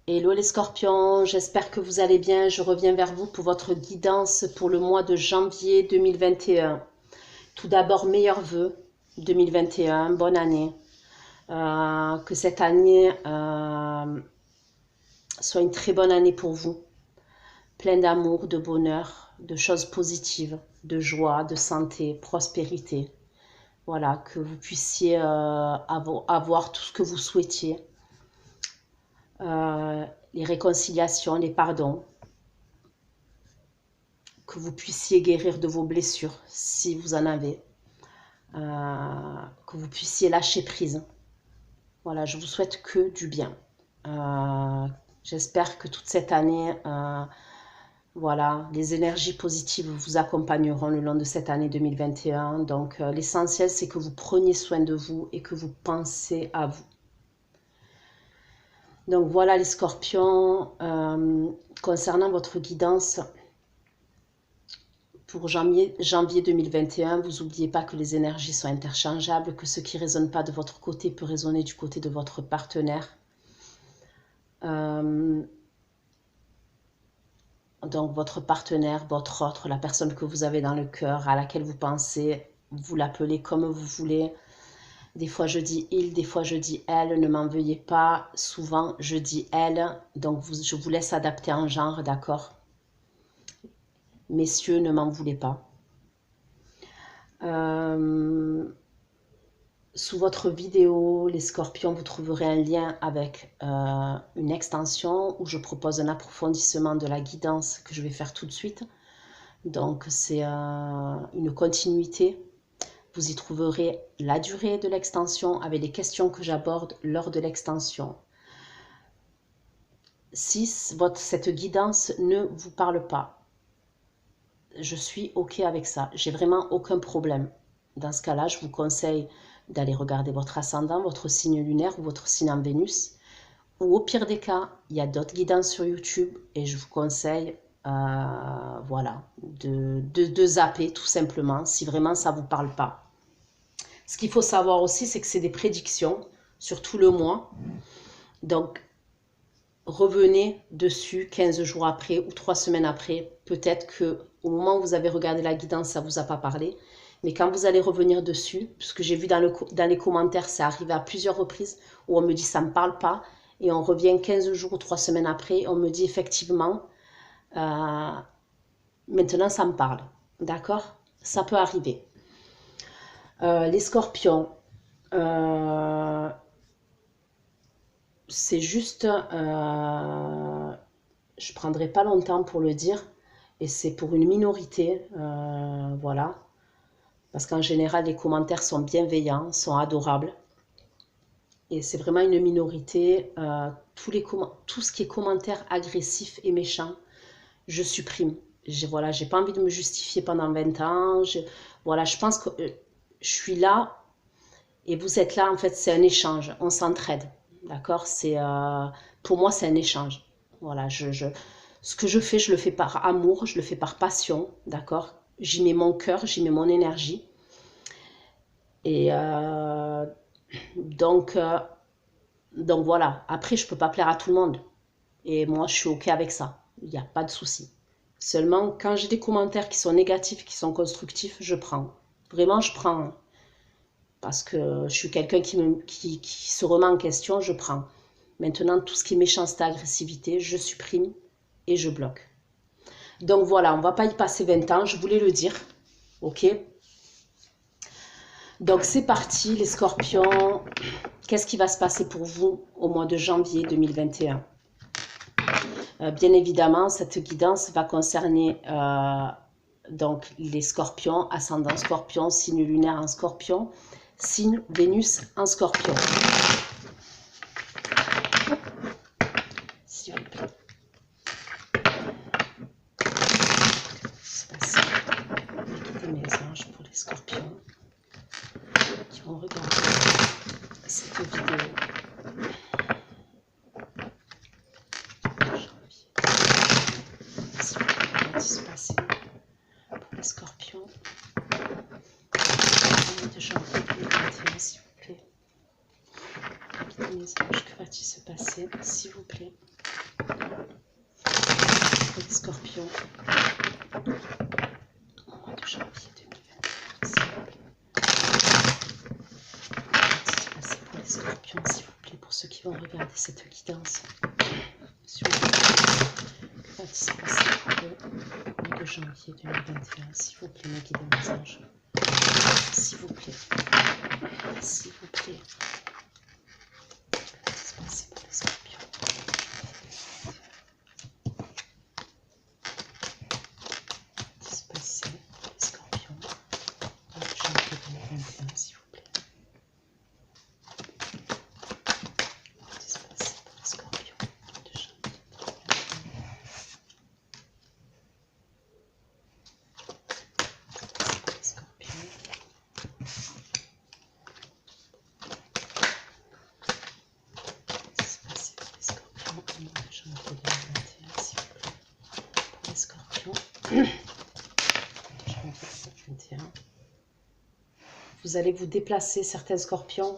Hello les scorpions, j'espère que vous allez bien. Je reviens vers vous pour votre guidance pour le mois de janvier 2021. Tout d'abord, meilleurs vœux 2021, bonne année. Que cette année soit une très bonne année pour vous. Plein d'amour, de bonheur, de choses positives, de joie, de santé, prospérité. Voilà, que vous puissiez avoir tout ce que vous souhaitiez. Les réconciliations, les pardons, que vous puissiez guérir de vos blessures si vous en avez, que vous puissiez lâcher prise. Voilà, je vous souhaite que du bien. J'espère que toute cette année, voilà, les énergies positives vous accompagneront le long de cette année 2021. Donc, l'essentiel, c'est que vous preniez soin de vous et que vous pensez à vous. Donc, voilà les scorpions. Concernant votre guidance, pour janvier 2021, vous n'oubliez pas que les énergies sont interchangeables, que ce qui ne résonne pas de votre côté peut résonner du côté de votre partenaire. Donc votre partenaire, votre autre, la personne que vous avez dans le cœur, à laquelle vous pensez, vous l'appelez comme vous voulez. Des fois je dis il, des fois je dis elle, ne m'en veuillez pas. Souvent je dis elle, donc je vous laisse adapter en genre, d'accord? Messieurs, ne m'en voulez pas. Sous votre vidéo, les scorpions, vous trouverez un lien avec une extension où je propose un approfondissement de la guidance que je vais faire tout de suite. Donc, c'est une continuité. Vous y trouverez la durée de l'extension avec les questions que j'aborde lors de l'extension. Si cette guidance ne vous parle pas, je suis OK avec ça. J'ai vraiment aucun problème. Dans ce cas-là, je vous conseille d'aller regarder votre ascendant, votre signe lunaire ou votre signe en Vénus. Ou au pire des cas, il y a d'autres guidances sur YouTube et je vous conseille voilà, de zapper tout simplement si vraiment ça ne vous parle pas. Ce qu'il faut savoir aussi, c'est que c'est des prédictions sur tout le mois. Donc, revenez dessus 15 jours après ou 3 semaines après. Peut-être qu'au moment où vous avez regardé la guidance, ça ne vous a pas parlé. Mais quand vous allez revenir dessus, parce que j'ai vu dans les commentaires, ça arrive à plusieurs reprises, où on me dit ça ne me parle pas, et on revient 15 jours ou 3 semaines après, on me dit effectivement, maintenant ça me parle. D'accord? Ça peut arriver. Les scorpions, c'est juste, je ne prendrai pas longtemps pour le dire, et c'est pour une minorité, voilà. Parce qu'en général, les commentaires sont bienveillants, sont adorables. Et c'est vraiment une minorité. Tout ce qui est commentaires agressifs et méchants, je supprime. Voilà, j'ai pas envie de me justifier pendant 20 ans. Voilà, je pense que je suis là et vous êtes là. En fait, c'est un échange. On s'entraide. D'accord? Pour moi, c'est un échange. Voilà, ce que je fais, je le fais par amour, je le fais par passion. D'accord? J'y mets mon cœur, j'y mets mon énergie. Et donc voilà. Après, je ne peux pas plaire à tout le monde. Et moi, je suis OK avec ça. Il n'y a pas de souci. Seulement, quand j'ai des commentaires qui sont négatifs, qui sont constructifs, je prends. Vraiment, je prends. Parce que je suis quelqu'un qui se remet en question, je prends. Maintenant, tout ce qui est méchanceté, agressivité, je supprime et je bloque. Donc voilà, on ne va pas y passer 20 ans, je voulais le dire. OK? Donc c'est parti, les scorpions. Qu'est-ce qui va se passer pour vous au mois de janvier 2021? Bien évidemment, cette guidance va concerner donc les scorpions, ascendant scorpion, signe lunaire en scorpion, signe Vénus en scorpion. S'il vous plaît. C'est passé. Guidez mes anges pour les scorpions qui vont regarder cette vidéo. Se passer pour les scorpions de janvier 2021, s'il vous plaît. Guidez mes anges, que va-t-il se passer, s'il vous plaît? Pour les scorpions. Au mois de janvier 2021, s'il vous plaît. Passez pour les scorpions, s'il vous plaît, pour ceux qui vont regarder cette guidance. S'il vous plaît. Que va-t-il se passer pour le mois de janvier 2021, s'il vous plaît, mes guides et mes anges. S'il vous plaît. S'il vous plaît. Que va-t-il se passer pour les scorpions? S'il vous plaît. Dispensé pour les scorpions de janvier 2021. Les scorpions. Dispensé pour les scorpions au mois de janvier 2021, s'il vous plaît. Pour les scorpions de janvier 2021. Vous allez vous déplacer, certains scorpions.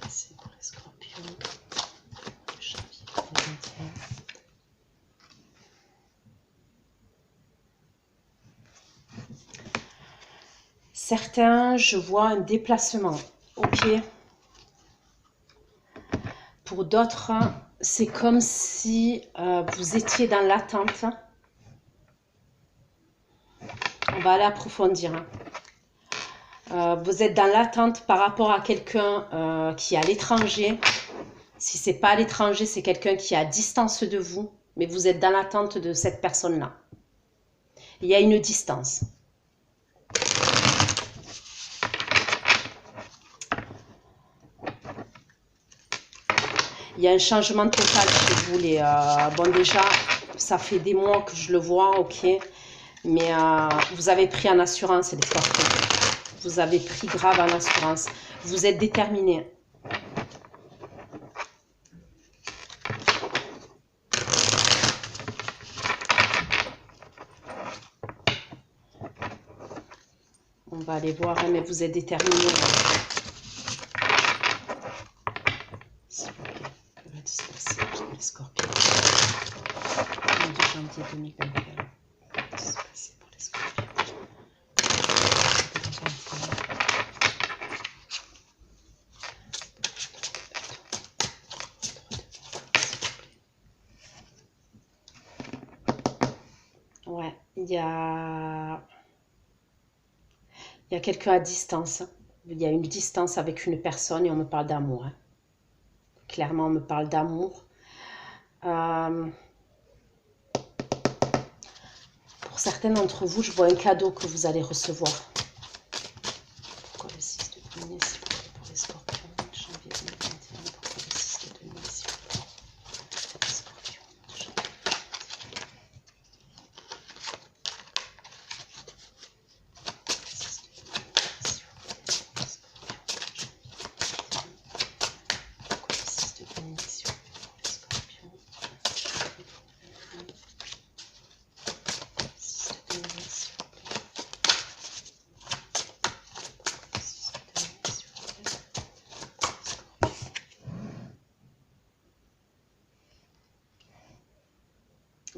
C'est pour les scorpions de janvier 2021. Certains, je vois un déplacement. Ok. Pour d'autres, c'est comme si vous étiez dans l'attente. On va aller approfondir. Vous êtes dans l'attente par rapport à quelqu'un qui est à l'étranger. Si ce n'est pas à l'étranger, c'est quelqu'un qui est à distance de vous, mais vous êtes dans l'attente de cette personne-là. Il y a une distance. Il y a un changement total chez vous. Bon, déjà, ça fait des mois que je le vois, ok. Mais vous avez pris en assurance, les scorpions. Vous avez pris grave en assurance. Vous êtes déterminés. On va aller voir, hein, mais vous êtes déterminés. S'il vous plaît, que va-t-il se passer pour les scorpions? Le 2 janvier 2021. Que va-t-il se passer pour les scorpions? Ouais, il y a quelqu'un à distance. Il y a une distance avec une personne et on me parle d'amour. Hein. Clairement, on me parle d'amour. Pour certains d'entre vous, je vois un cadeau que vous allez recevoir. Pourquoi le 6 de denier, s'il vous plaît, pour les scorpions, janvier 2021? Pourquoi le 6 de denier, s'il vous plaît, pour les scorpions, janvier 2021?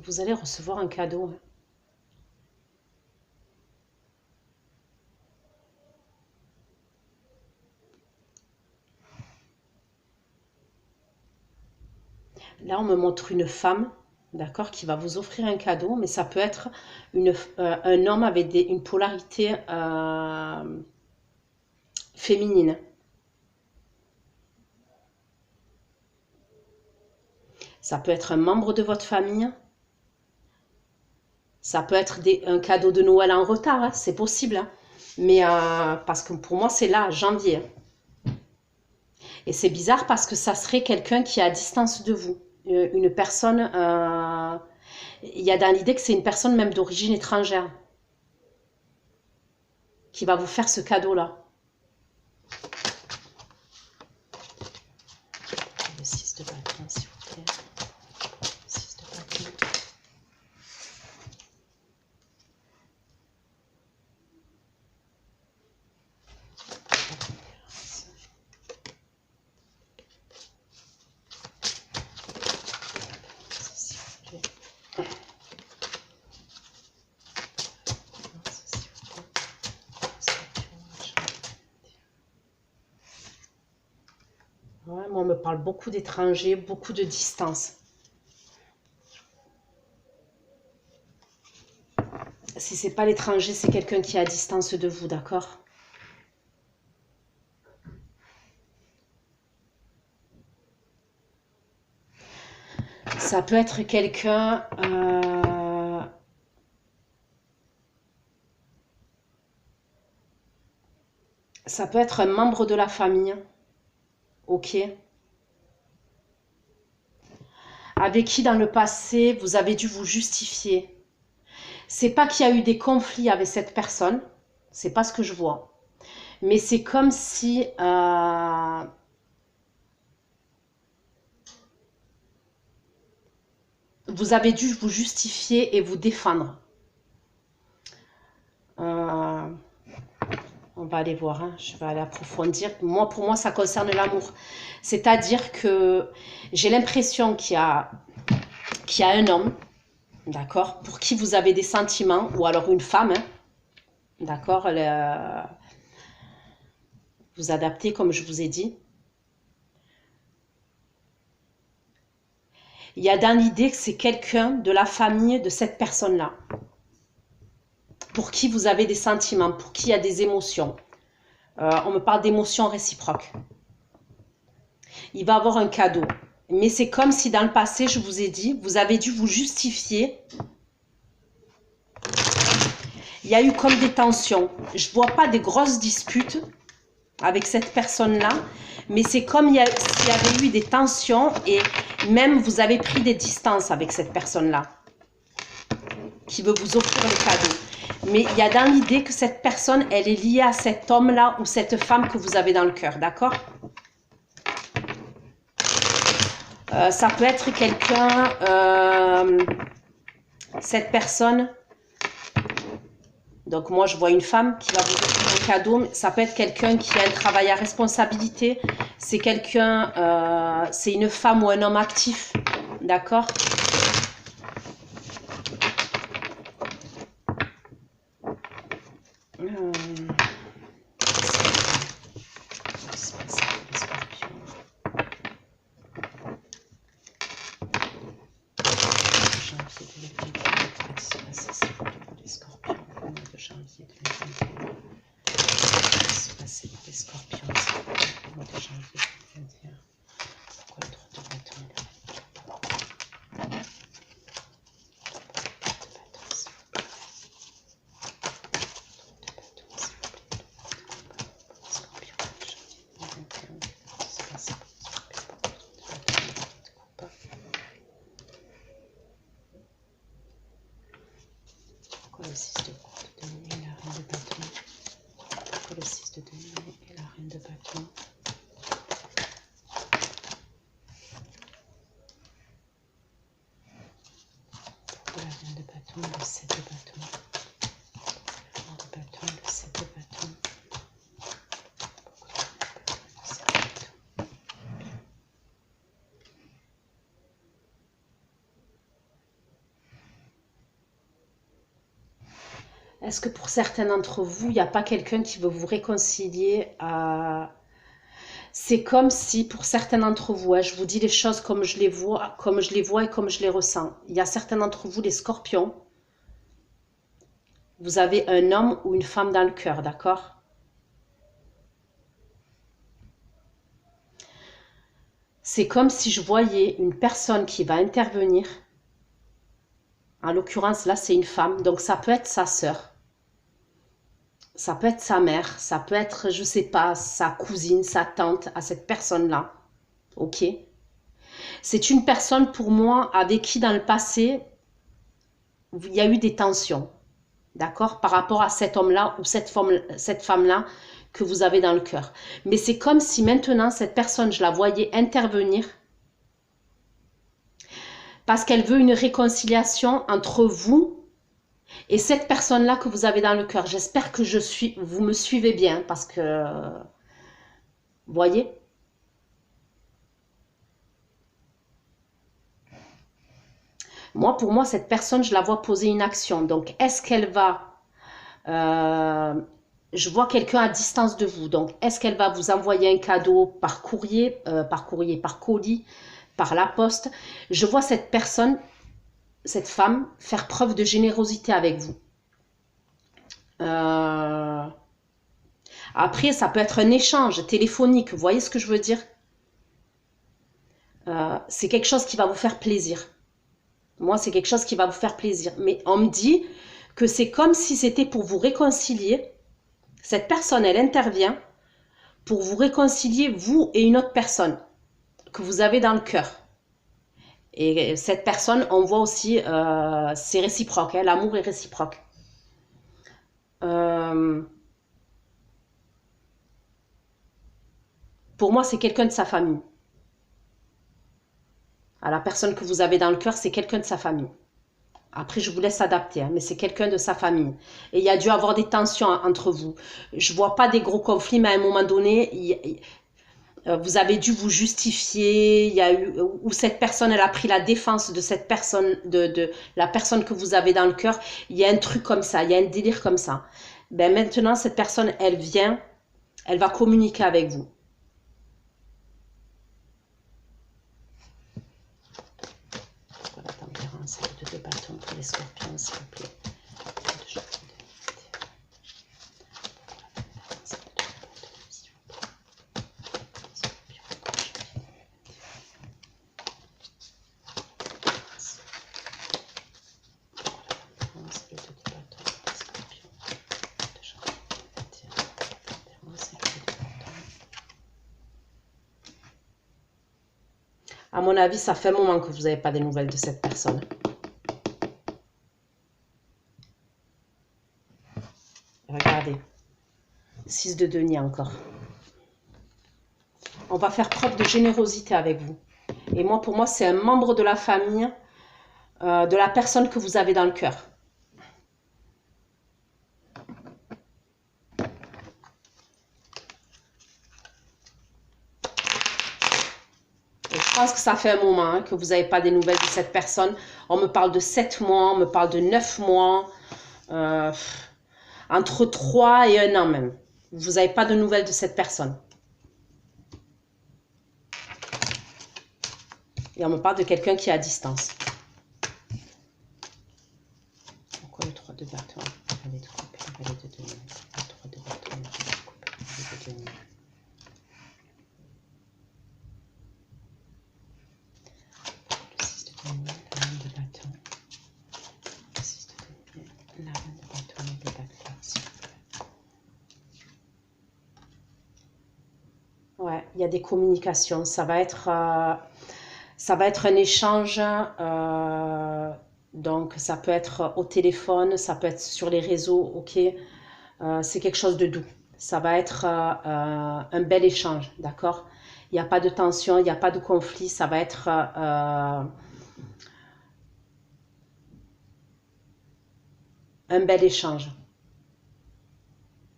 Vous allez recevoir un cadeau. Hein. Là, on me montre une femme, d'accord, qui va vous offrir un cadeau, mais ça peut être un homme avec une polarité féminine. Ça peut être un membre de votre famille. Ça peut être un cadeau de Noël en retard, hein, c'est possible. Hein. Mais parce que pour moi, c'est là, janvier. Et c'est bizarre parce que ça serait quelqu'un qui est à distance de vous. Une personne, il y a dans l'idée que c'est une personne même d'origine étrangère qui va vous faire ce cadeau-là. Le 6 de bâton, s'il vous plaît. Le 6 de bâton. Ouais, moi, on me parle beaucoup d'étrangers, beaucoup de distance. Si c'est pas l'étranger, c'est quelqu'un qui est à distance de vous, d'accord? Ça peut être quelqu'un... ça peut être un membre de la famille, ok? Avec qui dans le passé, vous avez dû vous justifier. C'est pas qu'il y a eu des conflits avec cette personne, c'est pas ce que je vois. Mais c'est comme si vous avez dû vous justifier et vous défendre. On va aller voir, hein. Je vais aller approfondir. Moi, pour moi, ça concerne l'amour. C'est-à-dire que j'ai l'impression qu'il y a un homme, d'accord, pour qui vous avez des sentiments, ou alors une femme, hein, d'accord, vous adaptez comme je vous ai dit. Il y a dans l'idée que c'est quelqu'un de la famille de cette personne-là, pour qui vous avez des sentiments, pour qui il y a des émotions. On me parle d'émotions réciproques. Il va avoir un cadeau. Mais c'est comme si dans le passé, je vous ai dit, vous avez dû vous justifier. Il y a eu comme des tensions. Je ne vois pas des grosses disputes avec cette personne-là, mais c'est comme s'il y avait eu des tensions et même vous avez pris des distances avec cette personne-là qui veut vous offrir le cadeau. Mais il y a dans l'idée que cette personne, elle est liée à cet homme-là ou cette femme que vous avez dans le cœur, d'accord? Ça peut être quelqu'un, cette personne, donc moi je vois une femme qui va vous offrir un cadeau, ça peut être quelqu'un qui a un travail à responsabilité, c'est quelqu'un, c'est une femme ou un homme actif, d'accord? Le 6 de denier et la reine de bâton. Pourquoi le 6 de denier et la reine de bâton? Pourquoi la reine de bâton, le 7 de bâton? La reine de bâton, le 7 de bâton. Pourquoi le 7 de bâton? Est-ce que pour certains d'entre vous, il n'y a pas quelqu'un qui veut vous réconcilier à... C'est comme si, pour certains d'entre vous, hein, je vous dis les choses comme je les vois, et comme je les ressens. Il y a certains d'entre vous, les scorpions, vous avez un homme ou une femme dans le cœur, d'accord? C'est comme si je voyais une personne qui va intervenir. En l'occurrence, là, c'est une femme, donc ça peut être sa sœur. Ça peut être sa mère, ça peut être, je sais pas, sa cousine, sa tante à cette personne-là. Ok? C'est une personne pour moi avec qui dans le passé, il y a eu des tensions. D'accord? Par rapport à cet homme-là ou cette femme-là que vous avez dans le cœur. Mais c'est comme si maintenant, cette personne, je la voyais intervenir parce qu'elle veut une réconciliation entre vous et cette personne-là que vous avez dans le cœur. J'espère que vous me suivez bien parce que, vous voyez? Moi, pour moi, cette personne, je la vois poser une action. Donc, est-ce qu'elle va je vois quelqu'un à distance de vous. Donc, est-ce qu'elle va vous envoyer un cadeau par courrier, par colis, par la poste? Je vois cette personne, cette femme, faire preuve de générosité avec vous. Après, ça peut être un échange téléphonique. Vous voyez ce que je veux dire? C'est quelque chose qui va vous faire plaisir. Moi, c'est quelque chose qui va vous faire plaisir. Mais on me dit que c'est comme si c'était pour vous réconcilier. Cette personne, elle intervient pour vous réconcilier, vous et une autre personne que vous avez dans le cœur. Et cette personne, on voit aussi, c'est réciproque, hein, l'amour est réciproque. Pour moi, c'est quelqu'un de sa famille. La personne que vous avez dans le cœur, c'est quelqu'un de sa famille. Après, je vous laisse adapter, hein, mais c'est quelqu'un de sa famille. Et il y a dû avoir des tensions entre vous. Je ne vois pas des gros conflits, mais à un moment donné, vous avez dû vous justifier. Il y a eu, ou cette personne, elle a pris la défense de cette personne, de la personne que vous avez dans le cœur. Il y a un truc comme ça, il y a un délire comme ça. Ben maintenant, cette personne, elle vient, elle va communiquer avec vous. La tempérance de 2 bâtons pour les scorpions, s'il vous plaît. À mon avis, ça fait un moment que vous n'avez pas des nouvelles de cette personne. Regardez. 6 de denier encore. On va faire preuve de générosité avec vous. Et moi, pour moi, c'est un membre de la famille, de la personne que vous avez dans le cœur. Je pense que ça fait un moment, hein, que vous n'avez pas des nouvelles de cette personne. On me parle de 7 mois, on me parle de 9 mois, entre 3 et 1 an même. Vous n'avez pas de nouvelles de cette personne. Et on me parle de quelqu'un qui est à distance. Pourquoi le 3 de bâton? Valet de coupe, valet de denier. Le 3 de bâton, valet de coupe, valet de denier. Le 6 de denier, la reine de bâton. Le 6 de denier, la reine de bâton et des bâtons, s'il vous plaît. Ouais, il y a des communications. Ça va être un échange. Donc, ça peut être au téléphone, ça peut être sur les réseaux, ok. C'est quelque chose de doux. Ça va être un bel échange, d'accord? Il n'y a pas de tension, il n'y a pas de conflit. Ça va être un bel échange.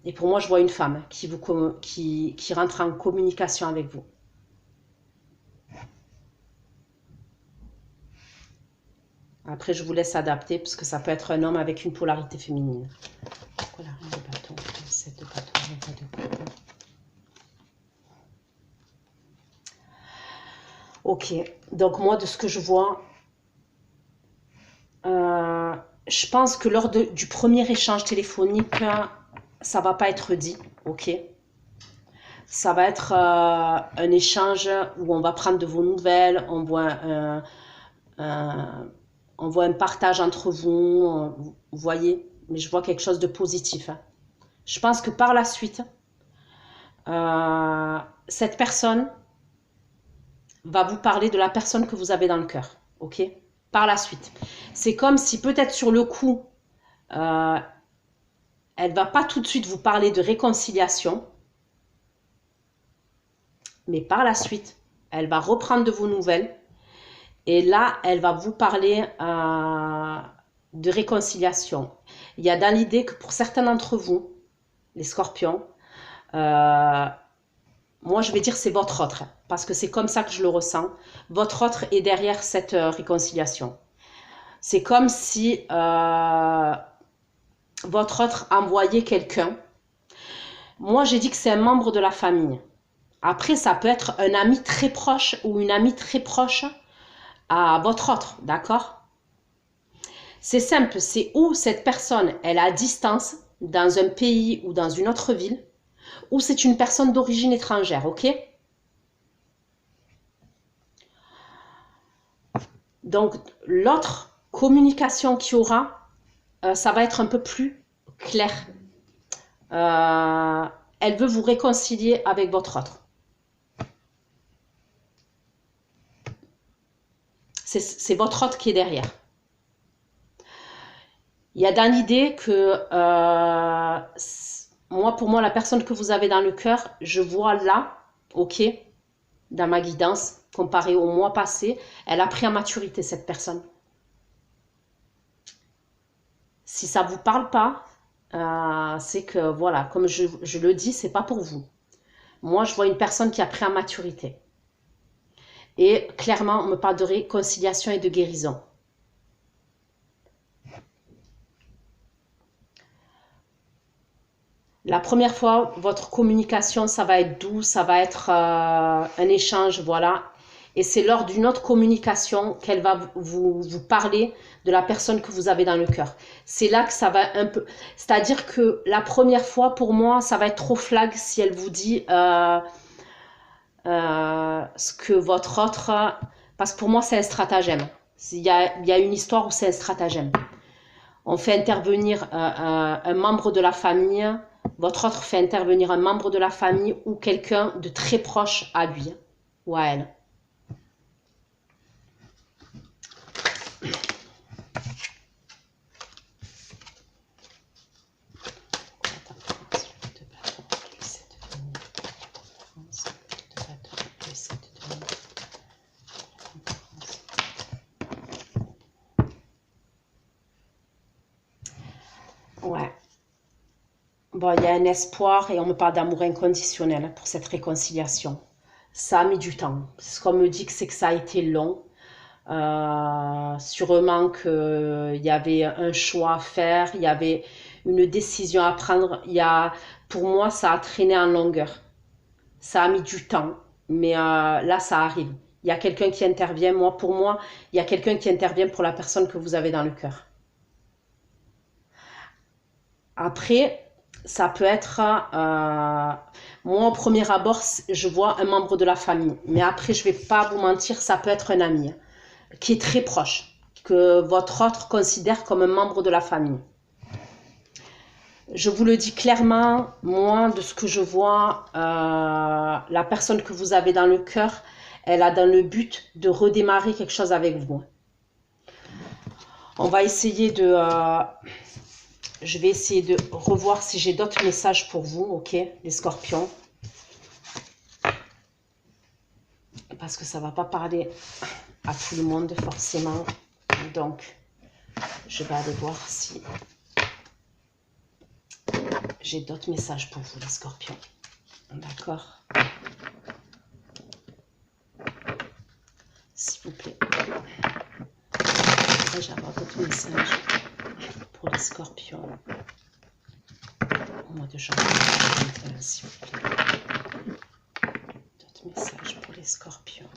Et pour moi, je vois une femme qui rentre en communication avec vous. Après, je vous laisse adapter, parce que ça peut être un homme avec une polarité féminine. Pourquoi la reine de bâton? Le 7 de bâton, le roi de coupe. Ok, donc moi, de ce que je vois, je pense que lors du premier échange téléphonique, ça va pas être dit, ok? Ça va être un échange où on va prendre de vos nouvelles, on voit un partage entre vous, vous voyez, mais je vois quelque chose de positif. Hein. Je pense que par la suite, cette personne va vous parler de la personne que vous avez dans le cœur, ok? Par la suite. C'est comme si peut-être sur le coup, elle ne va pas tout de suite vous parler de réconciliation, mais par la suite, elle va reprendre de vos nouvelles et là, elle va vous parler de réconciliation. Il y a dans l'idée que pour certains d'entre vous, les scorpions, moi je vais dire c'est votre autre, parce que c'est comme ça que je le ressens. Votre autre est derrière cette réconciliation. C'est comme si votre autre envoyait quelqu'un Moi, j'ai dit que c'est un membre de la famille. Après, ça peut être un ami très proche ou une amie très proche à votre autre, d'accord? C'est simple, c'est où cette personne, elle est à distance, dans un pays ou dans une autre ville, ou c'est une personne d'origine étrangère, ok? Donc, l'autre communication qu'il y aura, ça va être un peu plus clair. Elle veut vous réconcilier avec votre autre. C'est votre autre qui est derrière. Il y a dans l'idée que moi, pour moi, la personne que vous avez dans le cœur, je vois là, ok, dans ma guidance, comparé au mois passé, elle a pris en maturité, cette personne. Si ça ne vous parle pas, c'est que, voilà, comme je le dis, c'est pas pour vous. Moi, je vois une personne qui a pris en maturité. Et clairement, on me parle de réconciliation et de guérison. La première fois, votre communication, ça va être doux, ça va être un échange, voilà. Et c'est lors d'une autre communication qu'elle va vous parler de la personne que vous avez dans le cœur. C'est là que ça va un peu... C'est-à-dire que la première fois, pour moi, ça va être trop flag si elle vous dit ce que votre autre... Parce que pour moi, c'est un stratagème. Il y a une histoire où c'est un stratagème. On fait intervenir un membre de la famille, votre autre fait intervenir un membre de la famille ou quelqu'un de très proche à lui ou à elle. Ouais. Bon, il y a un espoir et on me parle d'amour inconditionnel pour cette réconciliation. Ça a mis du temps. Ce qu'on me dit, c'est que ça a été long. Sûrement qu'il y avait un choix à faire, il y avait une décision à prendre. Pour moi, ça a traîné en longueur. Ça a mis du temps, mais là, ça arrive. Il y a quelqu'un qui intervient. Pour moi, il y a quelqu'un qui intervient pour la personne que vous avez dans le cœur. Après, ça peut être... moi, au premier abord, je vois un membre de la famille. Mais après, je ne vais pas vous mentir, ça peut être un ami qui est très proche, que votre autre considère comme un membre de la famille. Je vous le dis clairement, moi, de ce que je vois, la personne que vous avez dans le cœur, elle a dans le but de redémarrer quelque chose avec vous. On va essayer de... je vais essayer de revoir si j'ai d'autres messages pour vous, ok, les scorpions. Parce que ça ne va pas parler à tout le monde, forcément. Donc, je vais aller voir si j'ai d'autres messages pour vous, les scorpions. D'accord. S'il vous plaît. J'ai avoir d'autres messages pour les scorpions. Au mois de janvier 2021, s'il vous plaît. D'autres messages pour les scorpions.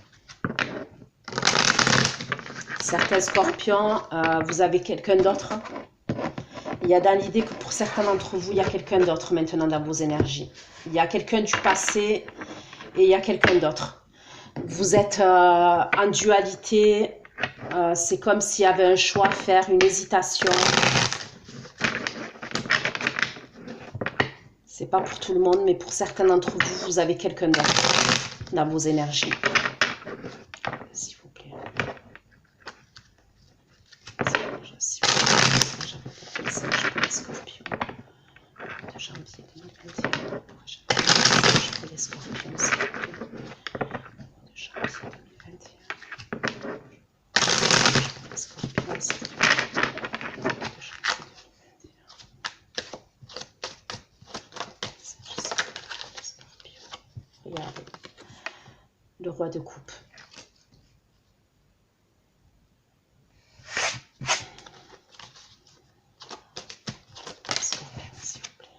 Certains scorpions, vous avez quelqu'un d'autre. Il y a dans l'idée que pour certains d'entre vous, il y a quelqu'un d'autre maintenant dans vos énergies. Il y a quelqu'un du passé et il y a quelqu'un d'autre. Vous êtes en dualité. C'est comme s'il y avait un choix à faire, une hésitation. C'est pas pour tout le monde, mais pour certains d'entre vous, vous avez quelqu'un d'autre dans vos énergies. S'il vous plaît. S'il vous plaît. J'avais un message pour les scorpions de janvier 2021. Pour les scorpions, s'il vous plaît. De janvier 2021. Pour les scorpions, s'il vous plaît. Regardez, le roi de coupe. Scorpion, s'il vous plaît.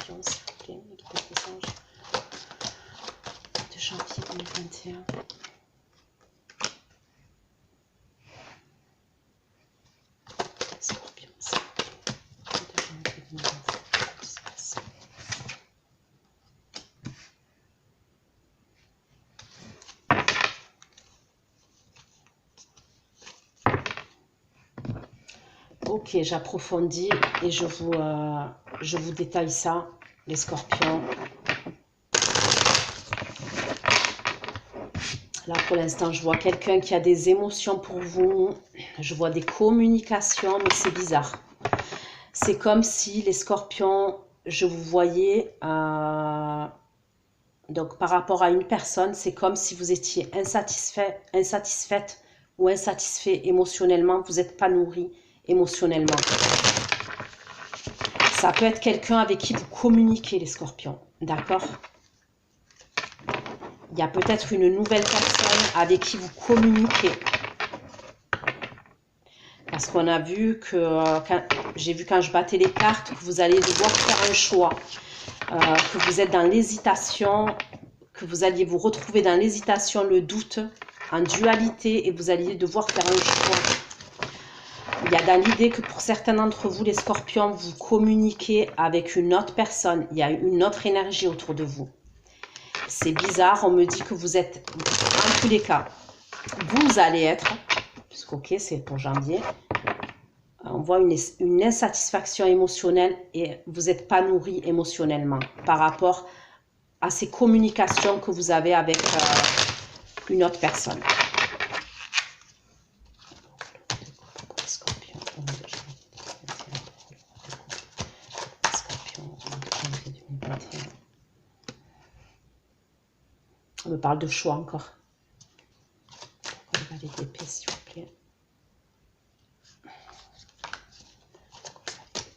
scorpion, s'il vous plaît, mes guides des anges, de janvier 2021. Scorpion, s'il vous plaît, de janvier 2021. Qu'est-ce qui se passe? Ok, j'approfondis et je vous détaille ça, les scorpions. Là, pour l'instant, je vois quelqu'un qui a des émotions pour vous. Je vois des communications, mais c'est bizarre. C'est comme si les scorpions, je vous voyais... donc, par rapport à une personne, c'est comme si vous étiez insatisfaite ou insatisfait émotionnellement. Vous n'êtes pas nourri émotionnellement. Ça peut être quelqu'un avec qui vous communiquez, les scorpions. D'accord? Il y a peut-être une nouvelle personne avec qui vous communiquez. Parce qu'on a vu que, j'ai vu quand je battais les cartes, que vous allez devoir faire un choix. Que vous êtes dans l'hésitation, que vous alliez vous retrouver dans l'hésitation, le doute, en dualité, et vous alliez devoir faire un choix. Il y a dans l'idée que pour certains d'entre vous, les scorpions, vous communiquez avec une autre personne. Il y a une autre énergie autour de vous. C'est bizarre, on me dit que vous êtes, en tous les cas, vous allez être, puisque ok, c'est pour janvier, on voit une insatisfaction émotionnelle et vous n'êtes pas nourri émotionnellement par rapport à ces communications que vous avez avec une autre personne. On me parle de choix encore. On va aller d'épée, s'il vous plaît.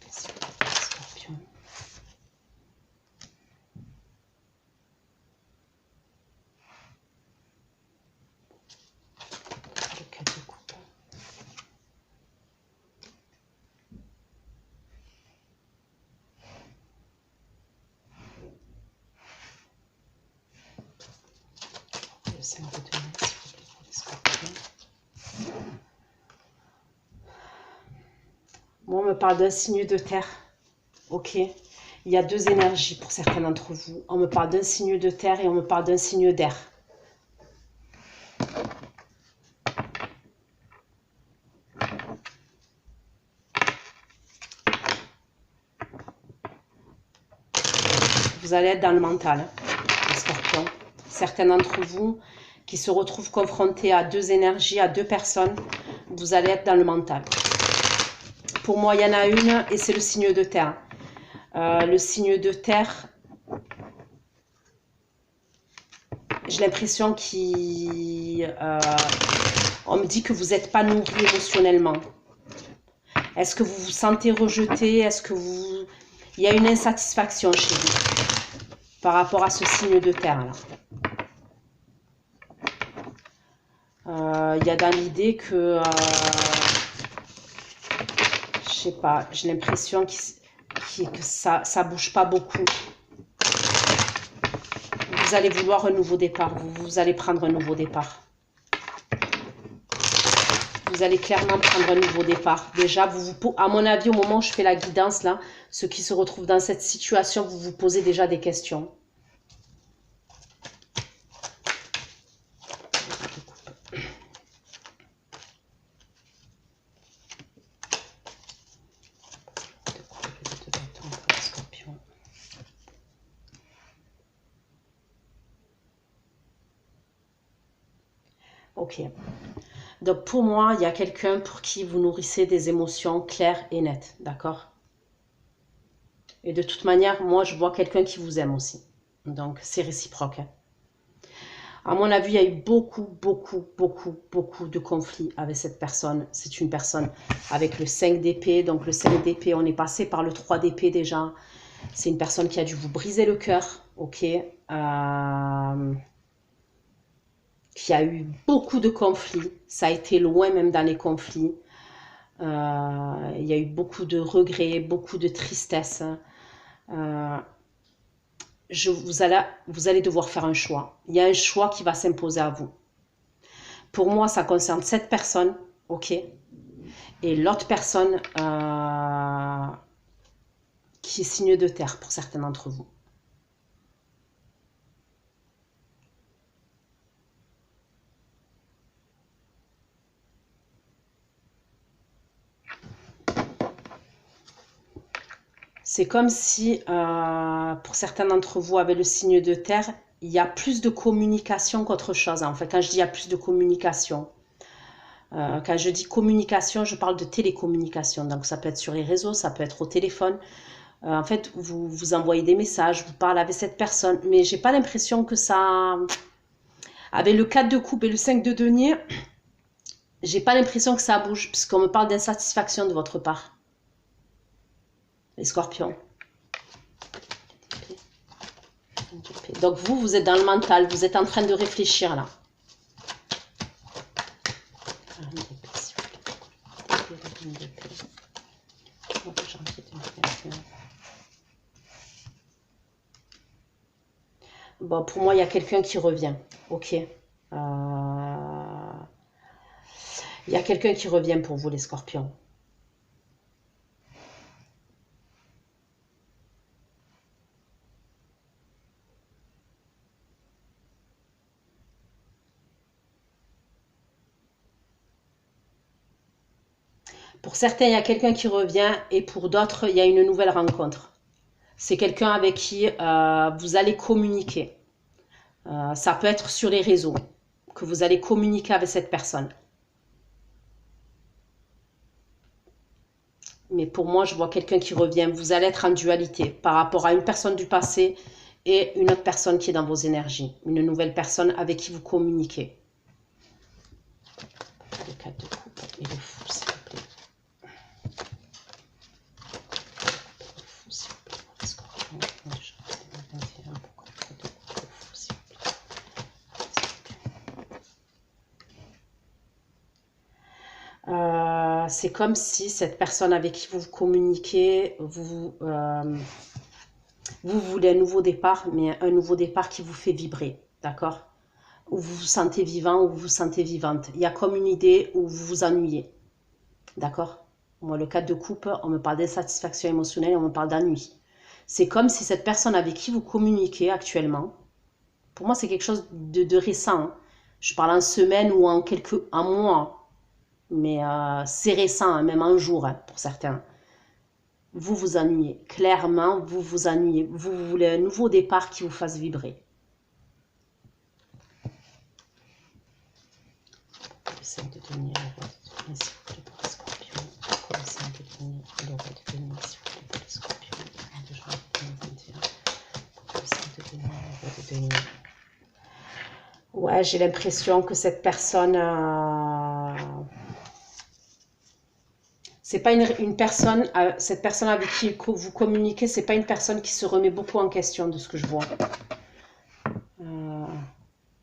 Scorpion. Le 4 de coupe. Le 5 de demain, s'il vous plaît, pour les scorpions. Moi, on me parle d'un signe de terre. Ok. Il y a deux énergies pour certains d'entre vous. On me parle d'un signe de terre et on me parle d'un signe d'air. Vous allez être dans le mental, les scorpions. Certains d'entre vous qui se retrouvent confrontés à deux énergies, à deux personnes, vous allez être dans le mental. Pour moi, il y en a une et c'est le signe de terre. Le signe de terre, j'ai l'impression qu'il... on me dit que vous n'êtes pas nourri émotionnellement. Est-ce que vous vous sentez rejeté? Est-ce que vous... Il y a une insatisfaction chez vous par rapport à ce signe de terre là. Il y a dans l'idée que... je sais pas, j'ai l'impression que ça bouge pas beaucoup. Vous allez vouloir un nouveau départ, vous allez prendre un nouveau départ. Vous allez clairement prendre un nouveau départ. Déjà, à mon avis, au moment où je fais la guidance, là, ceux qui se retrouvent dans cette situation, vous vous posez déjà des questions. Ok. Donc pour moi, il y a quelqu'un pour qui vous nourrissez des émotions claires et nettes, d'accord? Et de toute manière, moi je vois quelqu'un qui vous aime aussi. Donc c'est réciproque. Hein. À mon avis, il y a eu beaucoup de conflits avec cette personne. C'est une personne avec le 5 d'épée. Donc le 5 d'épée, on est passé par le 3 d'épée déjà. C'est une personne qui a dû vous briser le cœur, ok? Qui a eu beaucoup de conflits, ça a été loin même dans les conflits, il y a eu beaucoup de regrets, beaucoup de tristesse, vous allez devoir faire un choix. Il y a un choix qui va s'imposer à vous. Pour moi, ça concerne cette personne, ok? Et l'autre personne qui est signe de terre pour certains d'entre vous. C'est comme si, pour certains d'entre vous, avec le signe de terre, il y a plus de communication qu'autre chose. En fait, quand je dis il y a plus de communication, quand je dis communication, je parle de télécommunication. Donc, ça peut être sur les réseaux, ça peut être au téléphone. En fait, vous envoyez des messages, vous parlez avec cette personne, mais j'ai pas l'impression que ça... Avec le 4 de coupe et le 5 de denier, j'ai pas l'impression que ça bouge, puisqu'on me parle d'insatisfaction de votre part. Les scorpions. Donc vous êtes dans le mental, vous êtes en train de réfléchir là. Bon, pour moi, il y a quelqu'un qui revient. Ok. Il y a quelqu'un qui revient pour vous, les scorpions. Pour certains, il y a quelqu'un qui revient et pour d'autres, il y a une nouvelle rencontre. C'est quelqu'un avec qui vous allez communiquer. Ça peut être sur les réseaux que vous allez communiquer avec cette personne. Mais pour moi, je vois quelqu'un qui revient. Vous allez être en dualité par rapport à une personne du passé et une autre personne qui est dans vos énergies. Une nouvelle personne avec qui vous communiquez. Le 4 de coupe et le fou, s'il vous plaît. Le fou, s'il vous plaît, pour les scorpions. Pourquoi le 4 de coupe et le fou, s'il vous plaît. C'est comme si cette personne avec qui vous communiquez, vous voulez un nouveau départ, mais un nouveau départ qui vous fait vibrer, d'accord? Où vous vous sentez vivant, où vous vous sentez vivante. Il y a comme une idée où vous vous ennuyez, d'accord? Moi, le 4 de coupe, on me parle d'insatisfaction émotionnelle, on me parle d'ennui. C'est comme si cette personne avec qui vous communiquez actuellement, pour moi, c'est quelque chose de récent. Hein. Je parle en semaine ou en mois. Mais c'est récent, hein, même un jour hein, pour certains. Vous vous ennuyez. Clairement, vous vous ennuyez. Vous voulez un nouveau départ qui vous fasse vibrer. Le 5 de denier, le roi de denier, s'il vous plaît, pour les scorpions. Pour le 5 de denier, le roi de denier, s'il vous plaît, pour les scorpions. De janvier 2021. Pour le 5 de denier, le roi de denier. Ouais, j'ai l'impression que cette personne... c'est pas une personne, cette personne avec qui vous communiquez, c'est pas une personne qui se remet beaucoup en question de ce que je vois.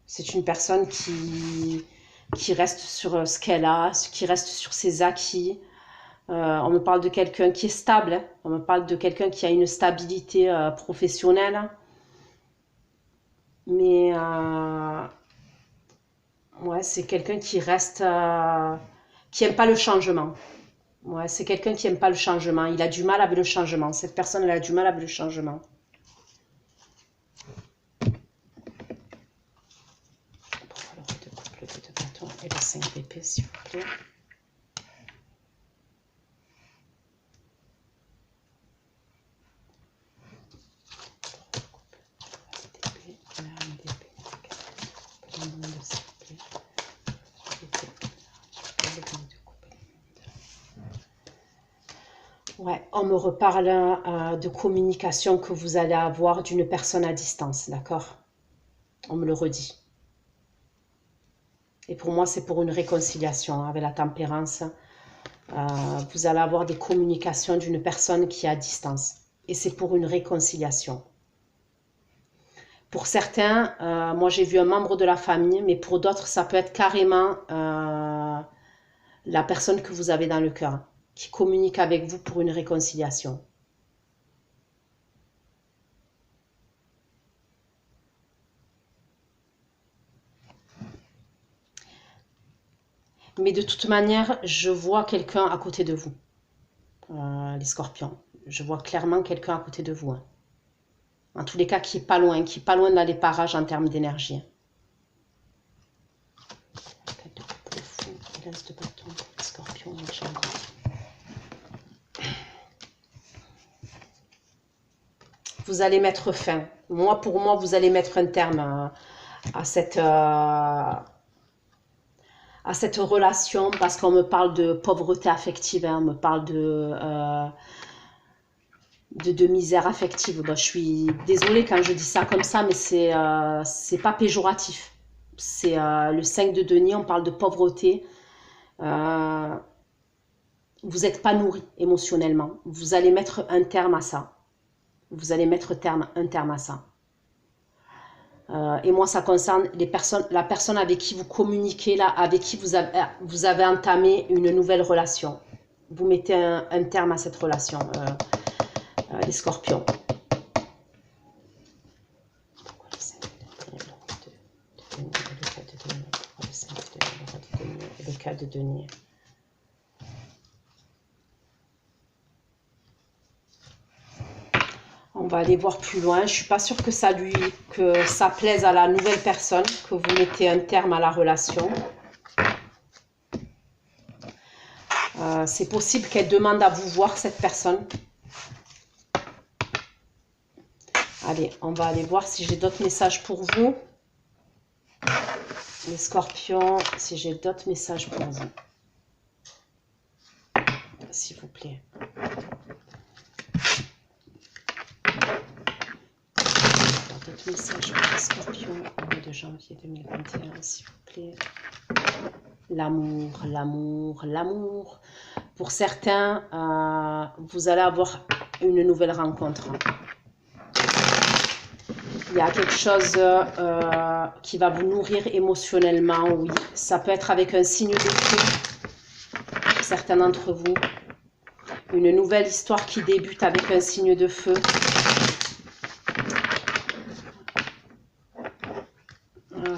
C'est une personne qui reste sur ce qu'elle a, qui reste sur ses acquis. On me parle de quelqu'un qui est stable, hein. On me parle de quelqu'un qui a une stabilité professionnelle. Mais ouais, c'est quelqu'un qui reste, qui n'aime pas le changement. Ouais, c'est quelqu'un qui n'aime pas le changement. Il a du mal avec le changement. Cette personne, elle a du mal avec le changement. Pourquoi le roi de coupe, le 2 de bâton et le 5 d'épée, s'il vous plaît? Ouais, on me reparle de communication que vous allez avoir d'une personne à distance, d'accord? On me le redit. Et pour moi, c'est pour une réconciliation avec la tempérance. Vous allez avoir des communications d'une personne qui est à distance. Et c'est pour une réconciliation. Pour certains, moi j'ai vu un membre de la famille, mais pour d'autres, ça peut être carrément la personne que vous avez dans le cœur, qui communique avec vous pour une réconciliation. Mais de toute manière, je vois quelqu'un à côté de vous, les scorpions. Je vois clairement quelqu'un à côté de vous. Hein. En tous les cas, qui est pas loin dans les parages en termes d'énergie. De bâton, scorpion, vous allez mettre fin. Pour moi, vous allez mettre un terme à cette relation parce qu'on me parle de pauvreté affective, hein, on me parle de misère affective. Bon, je suis désolée quand je dis ça comme ça, mais c'est pas péjoratif. C'est le 5 de denier, on parle de pauvreté. Vous n'êtes pas nourri émotionnellement. Vous allez mettre un terme à ça. Vous allez mettre un terme à ça. Et moi, ça concerne la personne avec qui vous communiquez, là, avec qui vous avez entamé une nouvelle relation. Vous mettez un terme à cette relation, les scorpions. Pourquoi le 5 le 4 de denier. On va aller voir plus loin. Je ne suis pas sûre que ça plaise à la nouvelle personne, que vous mettez un terme à la relation. C'est possible qu'elle demande à vous voir, cette personne. Allez, on va aller voir si j'ai d'autres messages pour vous. Les scorpions, si j'ai d'autres messages pour vous. S'il vous plaît. D'autres messages pour les scorpions au mois de janvier 2021, s'il vous plaît. L'amour, l'amour, l'amour. Pour certains, vous allez avoir une nouvelle rencontre. Il y a quelque chose qui va vous nourrir émotionnellement, oui. Ça peut être avec un signe de feu, pour certains d'entre vous. Une nouvelle histoire qui débute avec un signe de feu.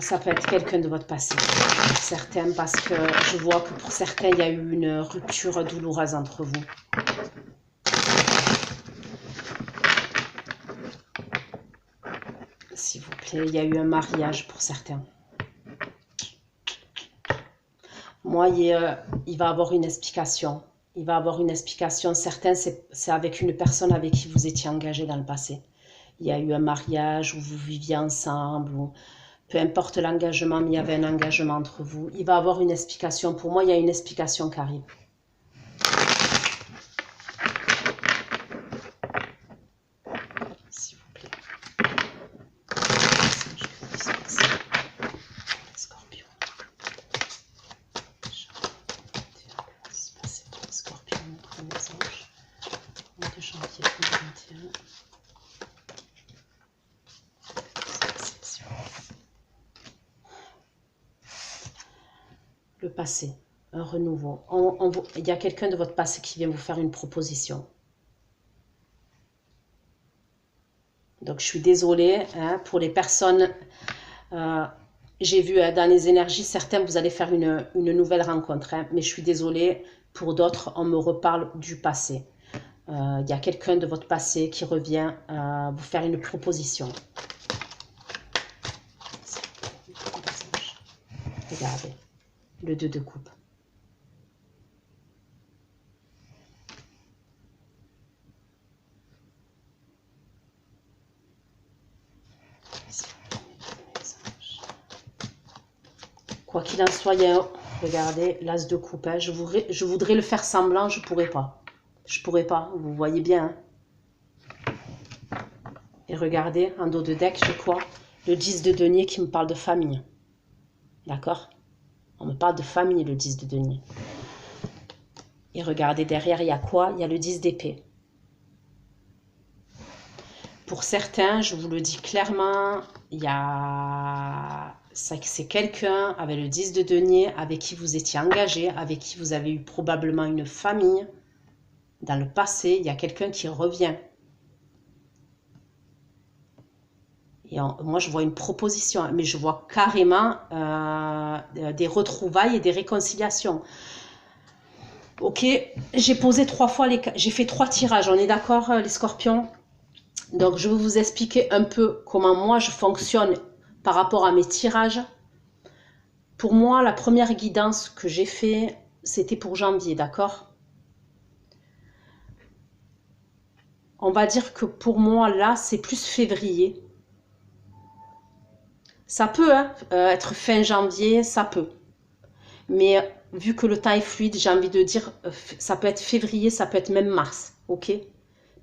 Ça peut être quelqu'un de votre passé, pour certains, parce que je vois que pour certains, il y a eu une rupture douloureuse entre vous. S'il vous plaît, il y a eu un mariage pour certains. Moi, il va avoir une explication. Il va avoir une explication. Certains, c'est avec une personne avec qui vous étiez engagé dans le passé. Il y a eu un mariage où vous viviez ensemble, ou peu importe l'engagement, mais il y avait un engagement entre vous. Il va avoir une explication. Pour moi, il y a une explication qui arrive. S'il vous plaît. Scorpion. Scorpion, notre message. Mois de janvier 2021. Le passé, un renouveau. Il y a quelqu'un de votre passé qui vient vous faire une proposition. Donc, je suis désolée hein, pour les personnes. J'ai vu dans les énergies, certains, vous allez faire une nouvelle rencontre. Hein, mais je suis désolée, pour d'autres, on me reparle du passé. Il y a quelqu'un de votre passé qui revient vous faire une proposition. Regardez. Le 2 de coupe. Quoi qu'il en soit, regardez, l'as de coupe. Hein, je voudrais le faire semblant, je pourrais pas. Je pourrais pas, vous voyez bien. Hein. Et regardez, en dos de deck, j'ai quoi? Le 10 de denier qui me parle de famille. D'accord? On me parle de famille, le 10 de denier. Et regardez, derrière, il y a quoi? Il y a le 10 d'épée. Pour certains, je vous le dis clairement, c'est quelqu'un avec le 10 de denier, avec qui vous étiez engagé, avec qui vous avez eu probablement une famille. Dans le passé, il y a quelqu'un qui revient. Et moi, je vois une proposition, mais je vois carrément des retrouvailles et des réconciliations. Ok, j'ai posé 3 fois j'ai fait 3 tirages, on est d'accord les scorpions? Donc je vais vous expliquer un peu comment moi je fonctionne par rapport à mes tirages. Pour moi, la première guidance que j'ai fait, c'était pour janvier, d'accord? On va dire que pour moi, là, c'est plus février. Ça peut hein, être fin janvier, ça peut. Mais vu que le temps est fluide, j'ai envie de dire, ça peut être février, ça peut être même mars, ok?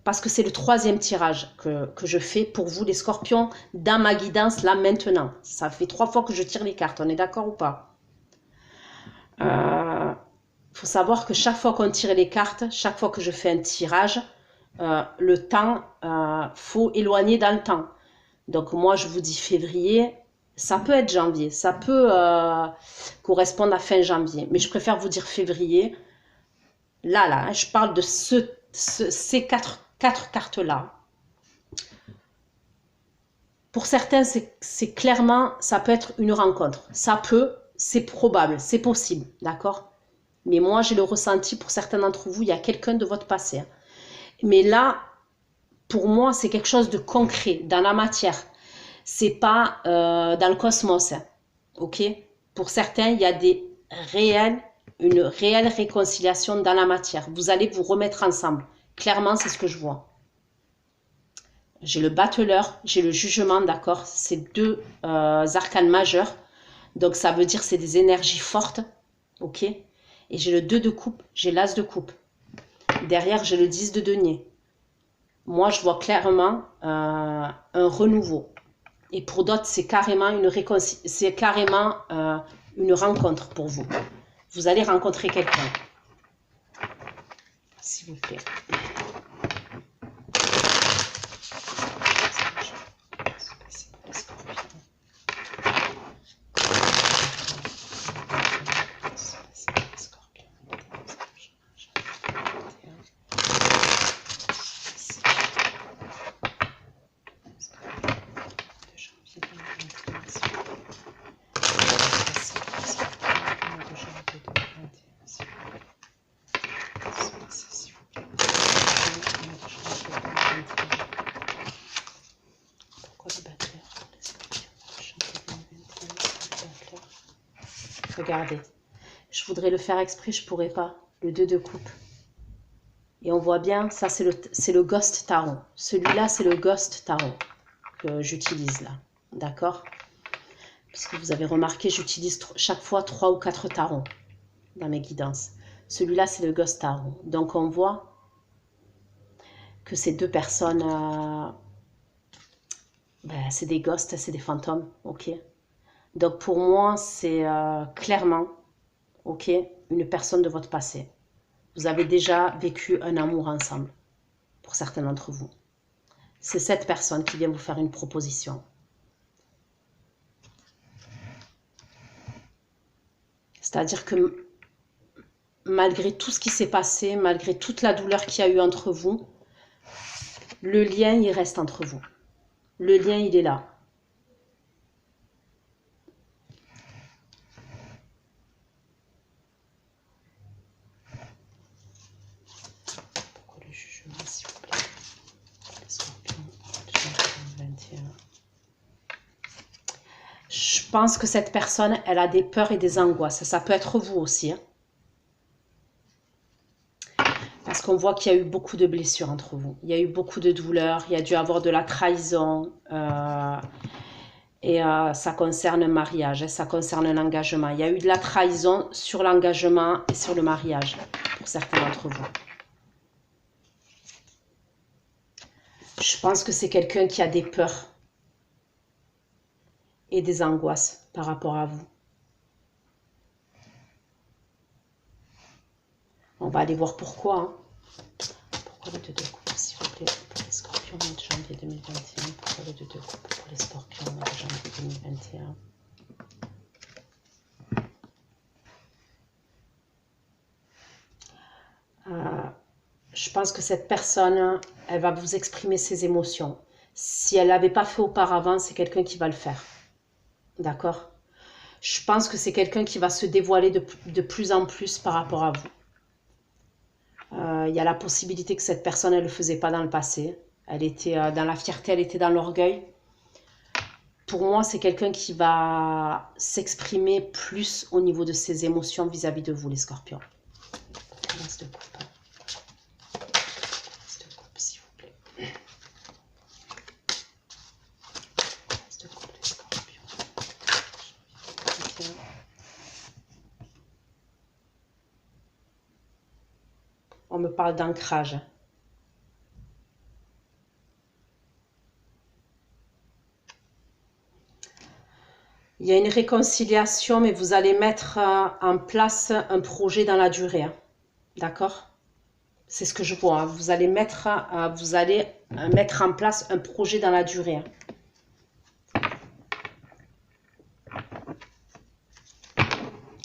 Parce que c'est le 3e tirage que je fais pour vous, les scorpions, dans ma guidance, là, maintenant. Ça fait 3 fois que je tire les cartes, on est d'accord ou pas? Faut savoir que chaque fois qu'on tire les cartes, chaque fois que je fais un tirage, le temps, faut éloigner dans le temps. Donc moi, je vous dis février, ça peut être janvier, ça peut correspondre à fin janvier, mais je préfère vous dire février. Là, je parle de ces quatre cartes-là. Pour certains, c'est clairement, ça peut être une rencontre. Ça peut, c'est probable, c'est possible, d'accord? Mais moi, j'ai le ressenti, pour certains d'entre vous, il y a quelqu'un de votre passé. Mais là, pour moi, c'est quelque chose de concret, dans la matière. C'est pas dans le cosmos, ok? Pour certains, il y a une réelle réconciliation dans la matière. Vous allez vous remettre ensemble. Clairement, c'est ce que je vois. J'ai le battleur, j'ai le jugement, d'accord? C'est 2 arcanes majeurs. Donc, ça veut dire que c'est des énergies fortes, ok? Et j'ai le 2 de coupe, j'ai l'as de coupe. Derrière, j'ai le 10 de denier. Moi, je vois clairement un renouveau. Et pour d'autres, c'est carrément une rencontre pour vous. Vous allez rencontrer quelqu'un. S'il vous plaît. Regardez, je voudrais le faire exprès, je pourrais pas. Le 2 de coupe. Et on voit bien, ça c'est le Ghost Tarot. Celui-là, c'est le Ghost Tarot que j'utilise là. D'accord? Puisque vous avez remarqué, j'utilise chaque fois 3 ou 4 tarots dans mes guidances. Celui-là, c'est le Ghost Tarot. Donc on voit que ces 2 personnes, c'est des ghosts, c'est des fantômes, ok? Donc pour moi, c'est clairement, ok, une personne de votre passé. Vous avez déjà vécu un amour ensemble, pour certains d'entre vous. C'est cette personne qui vient vous faire une proposition. C'est-à-dire que malgré tout ce qui s'est passé, malgré toute la douleur qu'il y a eu entre vous, le lien, il reste entre vous. Le lien, il est là. Pourquoi le jugement, s'il vous plaît? Les scorpions, janvier 2021. Je pense que cette personne, elle a des peurs et des angoisses. Ça peut être vous aussi. Hein. Parce qu'on voit qu'il y a eu beaucoup de blessures entre vous. Il y a eu beaucoup de douleurs. Il y a dû avoir de la trahison. Et ça concerne un mariage. Ça concerne un engagement. Il y a eu de la trahison sur l'engagement et sur le mariage. Pour certains d'entre vous. Je pense que c'est quelqu'un qui a des peurs. Et des angoisses par rapport à vous. On va aller voir pourquoi. Hein. Pourquoi le 2 de coupe, s'il vous plaît, pour les scorpions mois de janvier 2021. Pourquoi le 2 de coupe pour les scorpions mois de janvier 2021. Je pense que cette personne, elle va vous exprimer ses émotions. Si elle l'avait pas fait auparavant, c'est quelqu'un qui va le faire. D'accord? Je pense que c'est quelqu'un qui va se dévoiler de plus en plus par rapport à vous. Il y a la possibilité que cette personne, elle ne le faisait pas dans le passé. Elle était dans la fierté, elle était dans l'orgueil. Pour moi, c'est quelqu'un qui va s'exprimer plus au niveau de ses émotions vis-à-vis de vous, les scorpions. L'as de coupe. L'as de coupe, s'il vous plaît. L'as de coupe, les scorpions. On me parle d'ancrage. Il y a une réconciliation, mais vous allez mettre en place un projet dans la durée. Hein. D'accord? C'est ce que je vois. Hein. Vous allez mettre en place un projet dans la durée. Hein.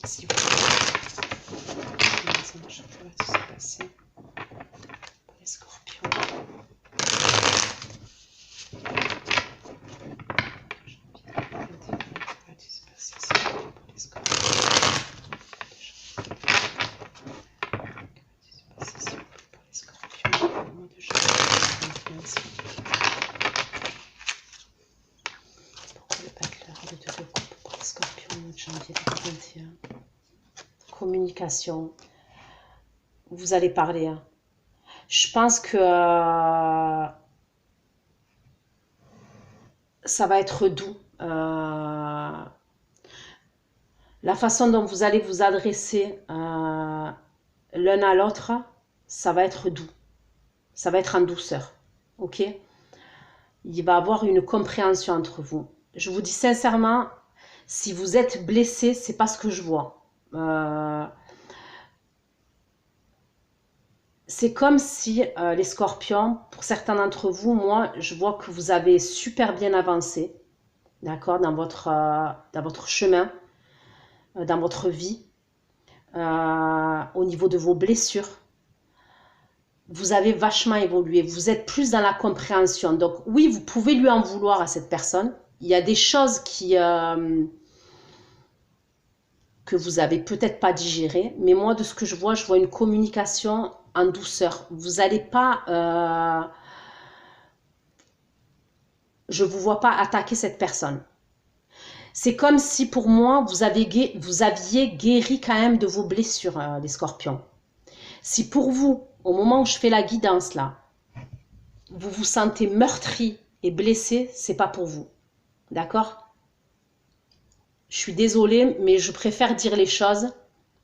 Si vous... Les scorpions. Communication. Vous allez parler. Hein. Je pense que ça va être doux. La façon dont vous allez vous adresser l'un à l'autre, ça va être doux. Ça va être en douceur. Ok? Il va y avoir une compréhension entre vous. Je vous dis sincèrement, si vous êtes blessé, c'est pas ce que je vois. C'est comme si les scorpions, pour certains d'entre vous, moi, je vois que vous avez super bien avancé, d'accord, dans votre chemin, dans votre vie, au niveau de vos blessures. Vous avez vachement évolué, vous êtes plus dans la compréhension. Donc oui, vous pouvez lui en vouloir à cette personne. Il y a des choses que vous avez peut-être pas digérées, mais moi, de ce que je vois une communication en douceur. Vous n'allez pas... je ne vous vois pas attaquer cette personne. C'est comme si pour moi, vous aviez guéri quand même de vos blessures, les scorpions. Si pour vous, au moment où je fais la guidance là, vous vous sentez meurtri et blessé, c'est pas pour vous. D'accord? Je suis désolée, mais je préfère dire les choses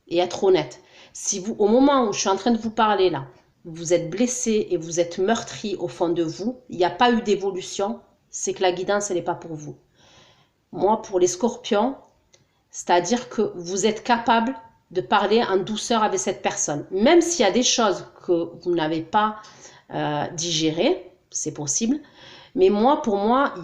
et être honnête. Si vous, au moment où je suis en train de vous parler là, vous êtes blessé et vous êtes meurtri au fond de vous, il n'y a pas eu d'évolution, c'est que la guidance, elle n'est pas pour vous. Moi, pour les scorpions, c'est-à-dire que vous êtes capable de parler en douceur avec cette personne. Même s'il y a des choses que vous n'avez pas digérées, c'est possible. Mais moi, pour moi,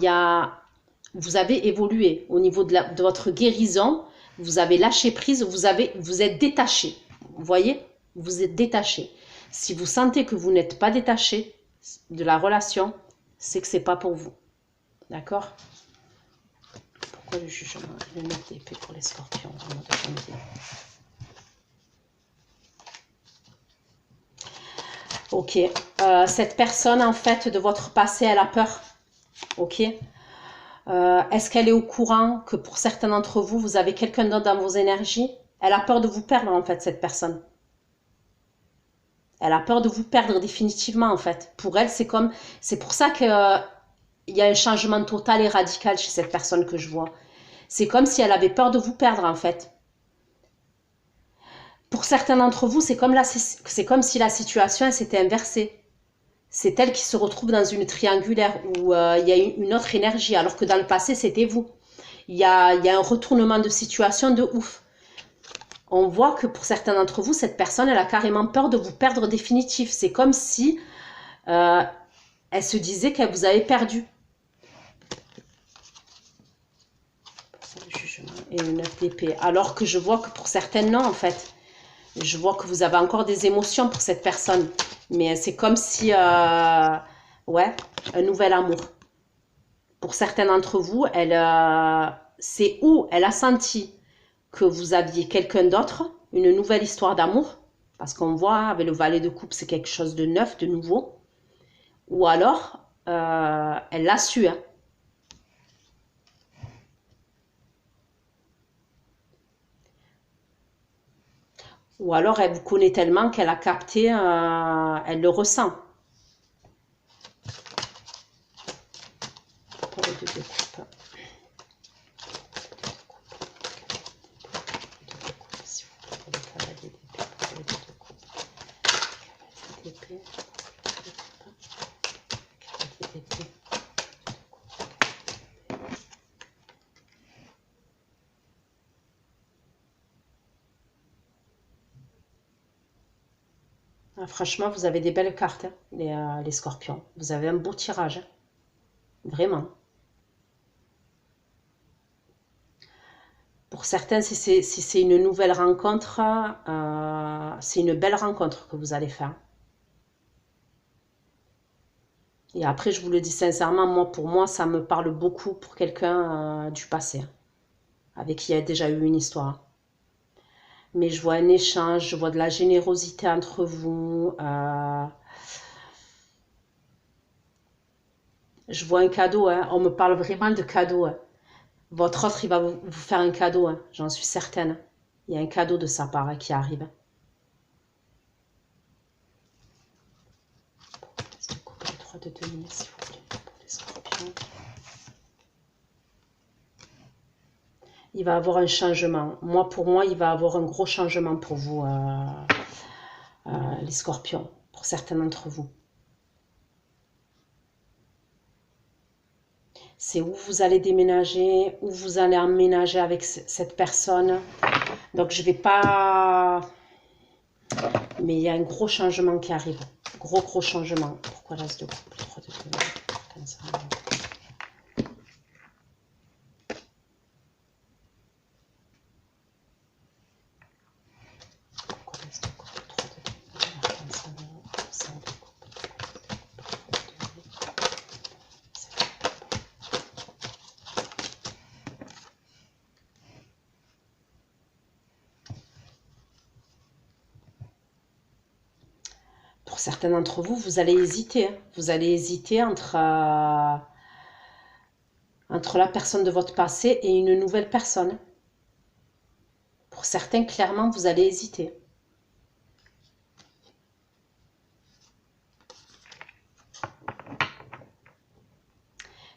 vous avez évolué au niveau de votre guérison. Vous avez lâché prise, vous êtes détaché. Vous voyez? Vous êtes détaché. Si vous sentez que vous n'êtes pas détaché de la relation, c'est que ce n'est pas pour vous. D'accord? Pourquoi le jugement? Le 9 d'épée pour les scorpions au mois de janvier. Ok. Cette personne, en fait, de votre passé, elle a peur. Ok. Est-ce qu'elle est au courant que pour certains d'entre vous, vous avez quelqu'un d'autre dans vos énergies? Elle a peur de vous perdre, en fait, cette personne. Elle a peur de vous perdre définitivement, en fait. Pour elle, c'est pour ça qu'il y a un changement total et radical chez cette personne que je vois. C'est comme si elle avait peur de vous perdre, en fait. Pour certains d'entre vous, c'est comme si la situation s'était inversée. C'est elle qui se retrouve dans une triangulaire où il y a une autre énergie, alors que dans le passé, c'était vous. Il y a un retournement de situation de ouf. On voit que pour certains d'entre vous, cette personne, elle a carrément peur de vous perdre définitif. C'est comme si elle se disait qu'elle vous avait perdu. Le jugement et le 9 d'épée. Alors que je vois que pour certaines, non, en fait. Je vois que vous avez encore des émotions pour cette personne. Mais c'est comme si... ouais, un nouvel amour. Pour certains d'entre vous, c'est où elle a senti que vous aviez quelqu'un d'autre, une nouvelle histoire d'amour, parce qu'on voit avec le valet de coupe, c'est quelque chose de neuf, de nouveau, ou alors elle l'a su, hein. Ou alors elle vous connaît tellement qu'elle a capté, elle le ressent. Ah, franchement, vous avez des belles cartes, hein, les scorpions. Vous avez un beau tirage, hein. Vraiment. Pour certains, si c'est une nouvelle rencontre, c'est une belle rencontre que vous allez faire. Et après, je vous le dis sincèrement, pour moi, ça me parle beaucoup pour quelqu'un du passé, hein, avec qui il y a déjà eu une histoire. Mais je vois un échange, je vois de la générosité entre vous. Je vois un cadeau, hein. On me parle vraiment de cadeau, hein. Votre autre, il va vous faire un cadeau, hein, j'en suis certaine. Il y a un cadeau de sa part, hein, qui arrive. De denier, s'il vous plaît, pour les scorpions. Il va avoir un changement. Pour moi, il va avoir un gros changement pour vous, les scorpions, pour certains d'entre vous. C'est où vous allez déménager, où vous allez emménager avec cette personne. Donc, je ne vais pas... Mais il y a un gros changement qui arrive. Gros changement. Pourquoi l'as de coupe, 3 de denier, comme ça. Pour certains d'entre vous, vous allez hésiter, hein. Vous allez hésiter entre la personne de votre passé et une nouvelle personne. Pour certains, clairement, vous allez hésiter.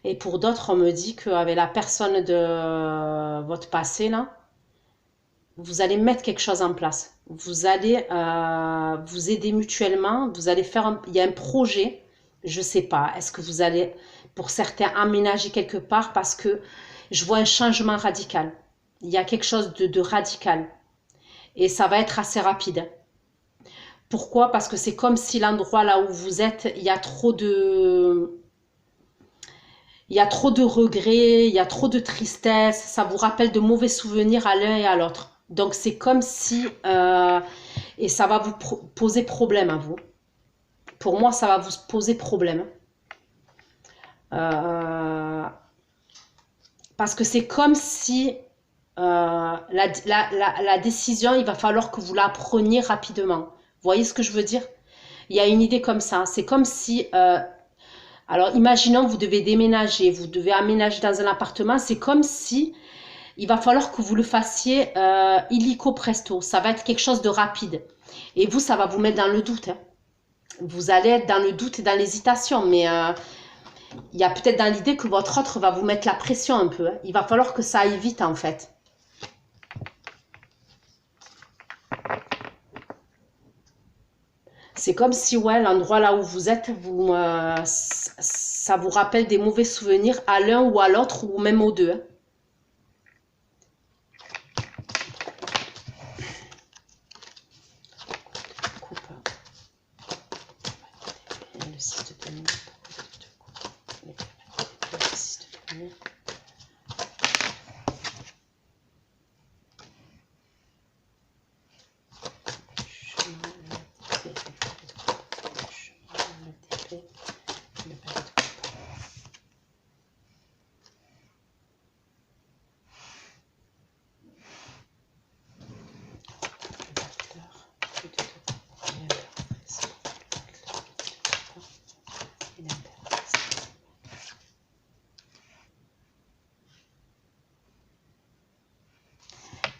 Et pour d'autres, on me dit qu'avec la personne de votre passé, là, vous allez mettre quelque chose en place. Vous allez vous aider mutuellement. Vous allez faire il y a un projet. Je ne sais pas. Est-ce que vous allez, pour certains, emménager quelque part parce que je vois un changement radical. Il y a quelque chose de radical. Et ça va être assez rapide. Pourquoi? Parce que c'est comme si l'endroit là où vous êtes, il y a trop de regrets, il y a trop de tristesse, ça vous rappelle de mauvais souvenirs à l'un et à l'autre. Donc c'est comme si, et ça va vous poser problème à vous. Pour moi, ça va vous poser problème. Parce que c'est comme si la décision, il va falloir que vous la preniez rapidement. Vous voyez ce que je veux dire? Il y a une idée comme ça. C'est comme si... alors, imaginons, vous devez déménager, vous devez aménager dans un appartement. C'est comme si il va falloir que vous le fassiez illico presto. Ça va être quelque chose de rapide. Et vous, ça va vous mettre dans le doute, hein. Vous allez être dans le doute et dans l'hésitation. Mais il y a peut-être dans l'idée que votre autre va vous mettre la pression un peu, hein. Il va falloir que ça aille vite, en fait. C'est comme si, ouais, l'endroit là où vous êtes, ça vous rappelle des mauvais souvenirs à l'un ou à l'autre, ou même aux deux, hein. Le 6 de denier. Le 6 de denier.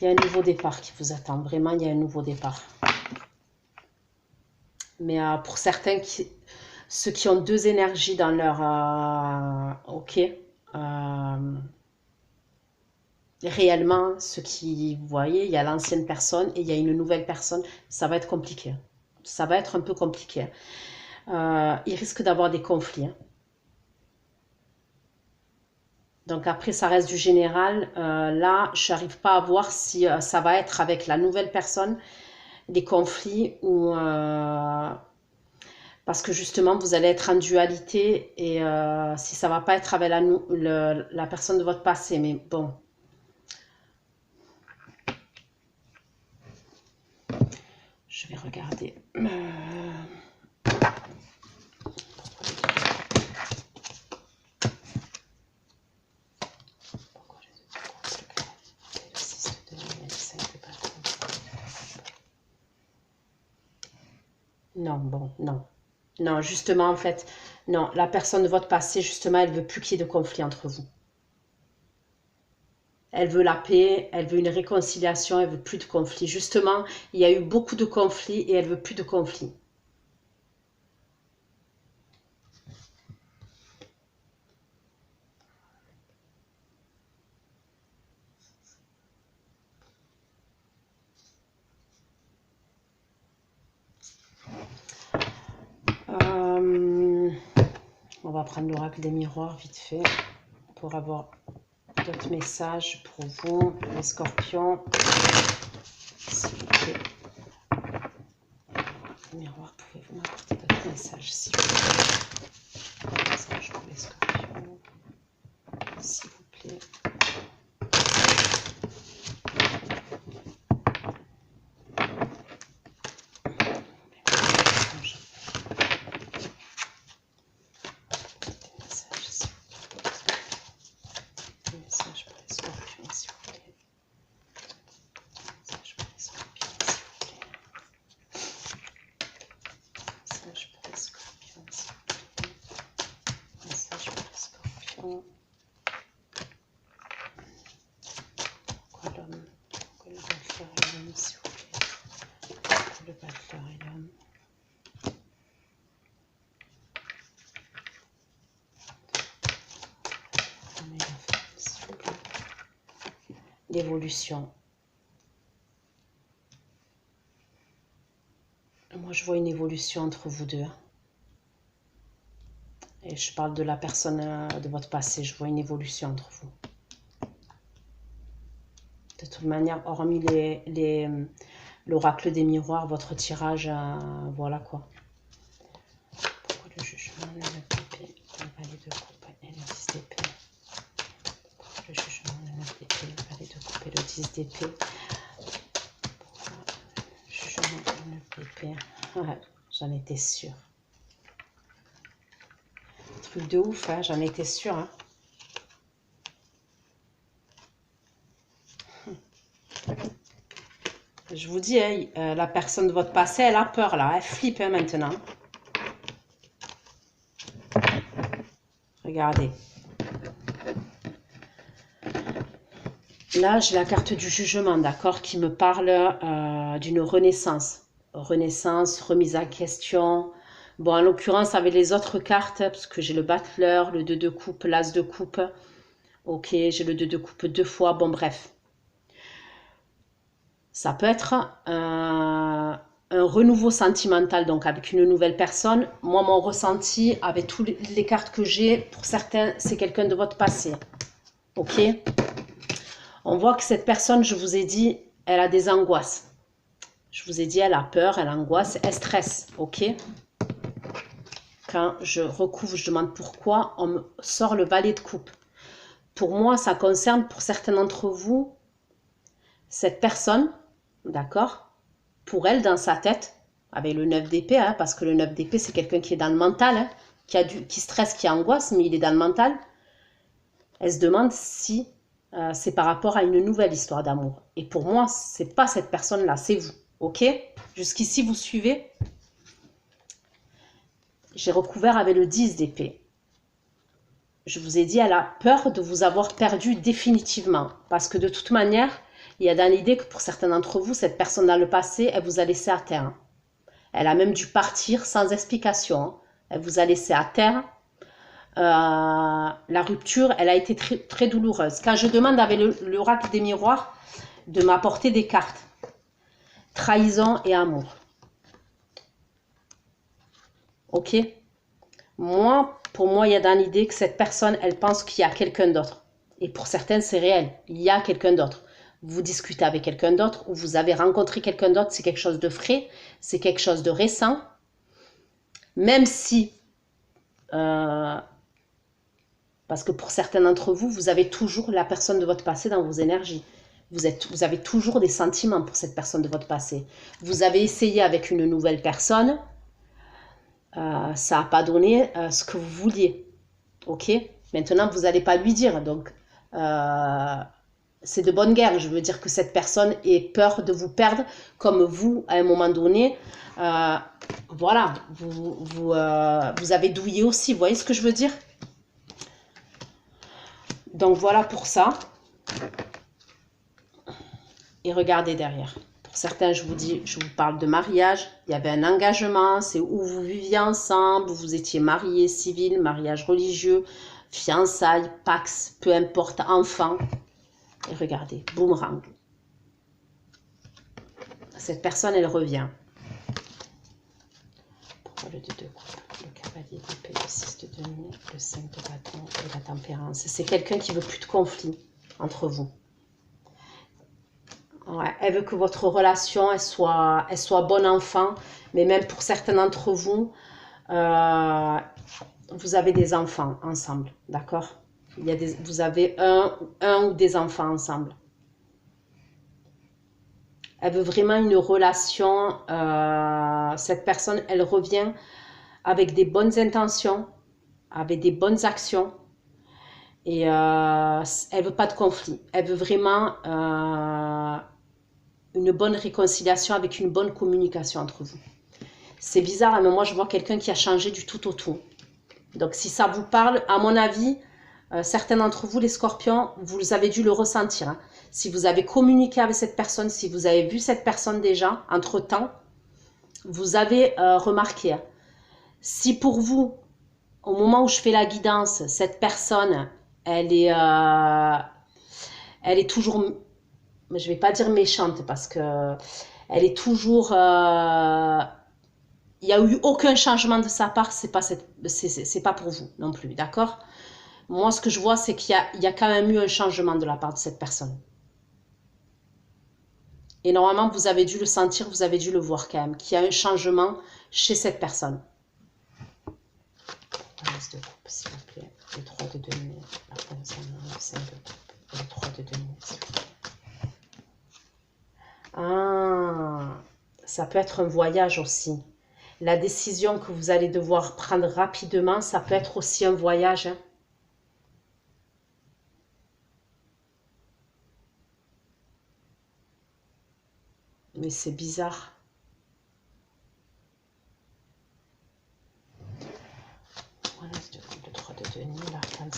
Il y a un nouveau départ qui vous attend. Vraiment, il y a un nouveau départ. Mais pour certains, ceux qui ont deux énergies dans leur... ok. Réellement, ceux qui, vous voyez, il y a l'ancienne personne et il y a une nouvelle personne. Ça va être compliqué. Ça va être un peu compliqué. Il risque d'avoir des conflits. Hein. Donc après, ça reste du général. Là, je n'arrive pas à voir si ça va être avec la nouvelle personne, des conflits ou... parce que justement, vous allez être en dualité et si ça ne va pas être avec la personne de votre passé. Mais bon. Je vais regarder. Non, bon, non. Non, justement, en fait, non, la personne de votre passé, justement, elle veut plus qu'il y ait de conflit entre vous. Elle veut la paix, elle veut une réconciliation, elle veut plus de conflit. Justement, il y a eu beaucoup de conflits et elle veut plus de conflits. On va prendre l'oracle des miroirs vite fait pour avoir d'autres messages pour vous, les scorpions. S'il vous plaît. Les miroirs, pouvez-vous m'apporter d'autres messages, s'il vous plaît. Message pour les scorpions. S'il vous plaît. L'évolution. Moi, je vois une évolution entre vous deux. Et je parle de la personne de votre passé. Je vois une évolution entre vous. De toute manière, hormis l'oracle des miroirs, votre tirage, voilà quoi. Pourquoi le jugement, le épée, le valet de coupe et le 10 d'épée? Pourquoi le jugement, le 9 d'épée, le valet de coupe et le 10 d'épée? Pourquoi le jugement, le 9 d'épée? Ouais, j'en étais sûre. Truc de ouf, hein, j'en étais sûre. Hein. Je vous dis, hein, la personne de votre passé, elle a peur là, elle flippe hein, maintenant. Regardez. Là, j'ai la carte du jugement, d'accord, qui me parle d'une renaissance. Renaissance, remise en question. Bon, en l'occurrence, avec les autres cartes, parce que j'ai le battleur, le 2 de coupe, l'as de coupe. Ok, j'ai le 2 de coupe 2 fois. Bon, bref. Ça peut être un renouveau sentimental, donc avec une nouvelle personne. Moi, mon ressenti, avec toutes les cartes que j'ai, pour certains, c'est quelqu'un de votre passé. Ok? On voit que cette personne, je vous ai dit, elle a des angoisses. Je vous ai dit, elle a peur, elle angoisse, elle stresse. Ok? Quand je recouvre, je demande pourquoi, on me sort le valet de coupe. Pour moi, ça concerne, pour certains d'entre vous, cette personne, d'accord, pour elle, dans sa tête, avec le 9 d'épée, hein, parce que le 9 d'épée, c'est quelqu'un qui est dans le mental, hein, qui stresse, qui angoisse, mais il est dans le mental. Elle se demande si c'est par rapport à une nouvelle histoire d'amour. Et pour moi, c'est pas cette personne-là, c'est vous. Ok? Jusqu'ici, vous suivez? J'ai recouvert avec le 10 d'épée. Je vous ai dit, elle a peur de vous avoir perdu définitivement. Parce que de toute manière, Il y a dans l'idée que pour certains d'entre vous, cette personne dans le passé, elle vous a laissé à terre. Elle a même dû partir sans explication. Elle vous a laissé à terre. La rupture, elle a été très, très douloureuse. Quand je demande avec l'oracle des miroirs de m'apporter des cartes, trahison et amour. Ok? Pour moi, il y a dans l'idée que cette personne, elle pense qu'il y a quelqu'un d'autre. Et pour certains, c'est réel. Il y a quelqu'un d'autre. Vous discutez avec quelqu'un d'autre ou vous avez rencontré quelqu'un d'autre, c'est quelque chose de frais, c'est quelque chose de récent. Même si, parce que pour certains d'entre vous, vous avez toujours la personne de votre passé dans vos énergies. Vous avez toujours des sentiments pour cette personne de votre passé. Vous avez essayé avec une nouvelle personne, ça n'a pas donné ce que vous vouliez. Ok? Maintenant, vous n'allez pas lui dire. Donc, c'est de bonne guerre. Je veux dire que cette personne ait peur de vous perdre, comme vous, à un moment donné. Voilà, vous avez douillé aussi. Vous voyez ce que je veux dire? Donc, voilà pour ça. Et regardez derrière. Pour certains, je vous parle de mariage. Il y avait un engagement, c'est où vous viviez ensemble, vous étiez mariés, civil, mariage religieux, fiançailles, pax, peu importe, enfant. Et regardez, boomerang. Cette personne, elle revient. Pourquoi le 2 de coupe, le cavalier d'épée, le 6 de denier, le 5 de bâton et la tempérance? C'est quelqu'un qui veut plus de conflit entre vous. Ouais, elle veut que votre relation, elle soit bon enfant. Mais même pour certains d'entre vous, vous avez des enfants ensemble, d'accord? Vous avez un ou des enfants ensemble. Elle veut vraiment une relation. Cette personne, elle revient avec des bonnes intentions, avec des bonnes actions. Et elle veut pas de conflit. Elle veut vraiment une bonne réconciliation avec une bonne communication entre vous. C'est bizarre, mais moi je vois quelqu'un qui a changé du tout au tout. Donc si ça vous parle, à mon avis, certains d'entre vous, les scorpions, vous avez dû le ressentir. Hein. Si vous avez communiqué avec cette personne, si vous avez vu cette personne déjà, entre-temps, vous avez remarqué. Hein. Si pour vous, au moment où je fais la guidance, cette personne, elle est toujours, je ne vais pas dire méchante parce que elle est toujours... il n'y a eu aucun changement de sa part, c'est pas pour vous non plus, d'accord? Moi, ce que je vois, c'est qu'il y a quand même eu un changement de la part de cette personne. Et normalement, vous avez dû le sentir, vous avez dû le voir quand même, qu'il y a un changement chez cette personne. L'as de coupe, s'il vous plaît. Le 3 de denier, le 5 de coupe, le 3 de denier, s'il vous plaît. Ah, ça peut être un voyage aussi. La décision que vous allez devoir prendre rapidement, ça peut être aussi un voyage. Hein. Mais c'est bizarre. Voilà, le 3 de denier, l'arcane.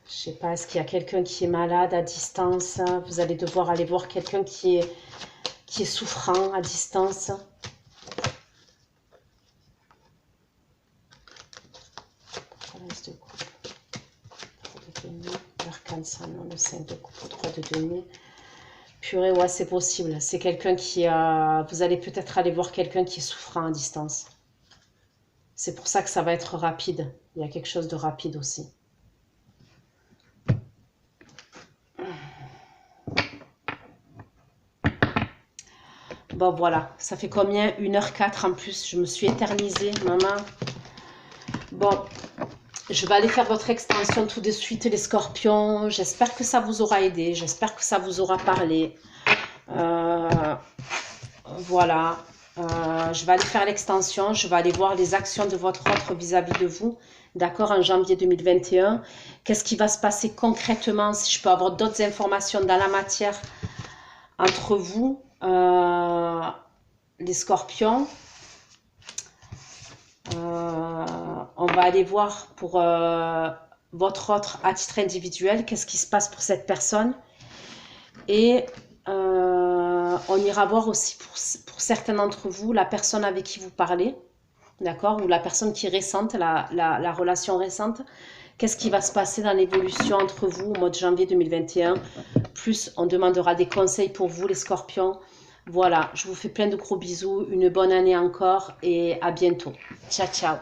Je sais pas, est-ce qu'il y a quelqu'un qui est malade à distance? Vous allez devoir aller voir quelqu'un qui est souffrant à distance. De coupe, 3 de denier, l'arcane, non, le 5 de coupe, 3 de denier. Purée, ouais, c'est possible. C'est quelqu'un qui... vous allez peut-être aller voir quelqu'un qui est souffrant à distance. C'est pour ça que ça va être rapide. Il y a quelque chose de rapide aussi. Bon, voilà. Ça fait combien? 1h04 en plus. Je me suis éternisée, maman. Bon, je vais aller faire votre extension tout de suite, les scorpions. J'espère que ça vous aura aidé. J'espère que ça vous aura parlé. Voilà. Je vais aller faire l'extension. Je vais aller voir les actions de votre autre vis-à-vis de vous. D'accord, en janvier 2021. Qu'est-ce qui va se passer concrètement? Si je peux avoir d'autres informations dans la matière entre vous, les scorpions. On va aller voir pour votre autre à titre individuel. Qu'est-ce qui se passe pour cette personne? Et On ira voir aussi pour certains d'entre vous la personne avec qui vous parlez, d'accord? Ou la personne qui est récente, la relation récente. Qu'est-ce qui va se passer dans l'évolution entre vous au mois de janvier 2021? Plus, on demandera des conseils pour vous, les scorpions. Voilà, je vous fais plein de gros bisous, une bonne année encore et à bientôt. Ciao, ciao.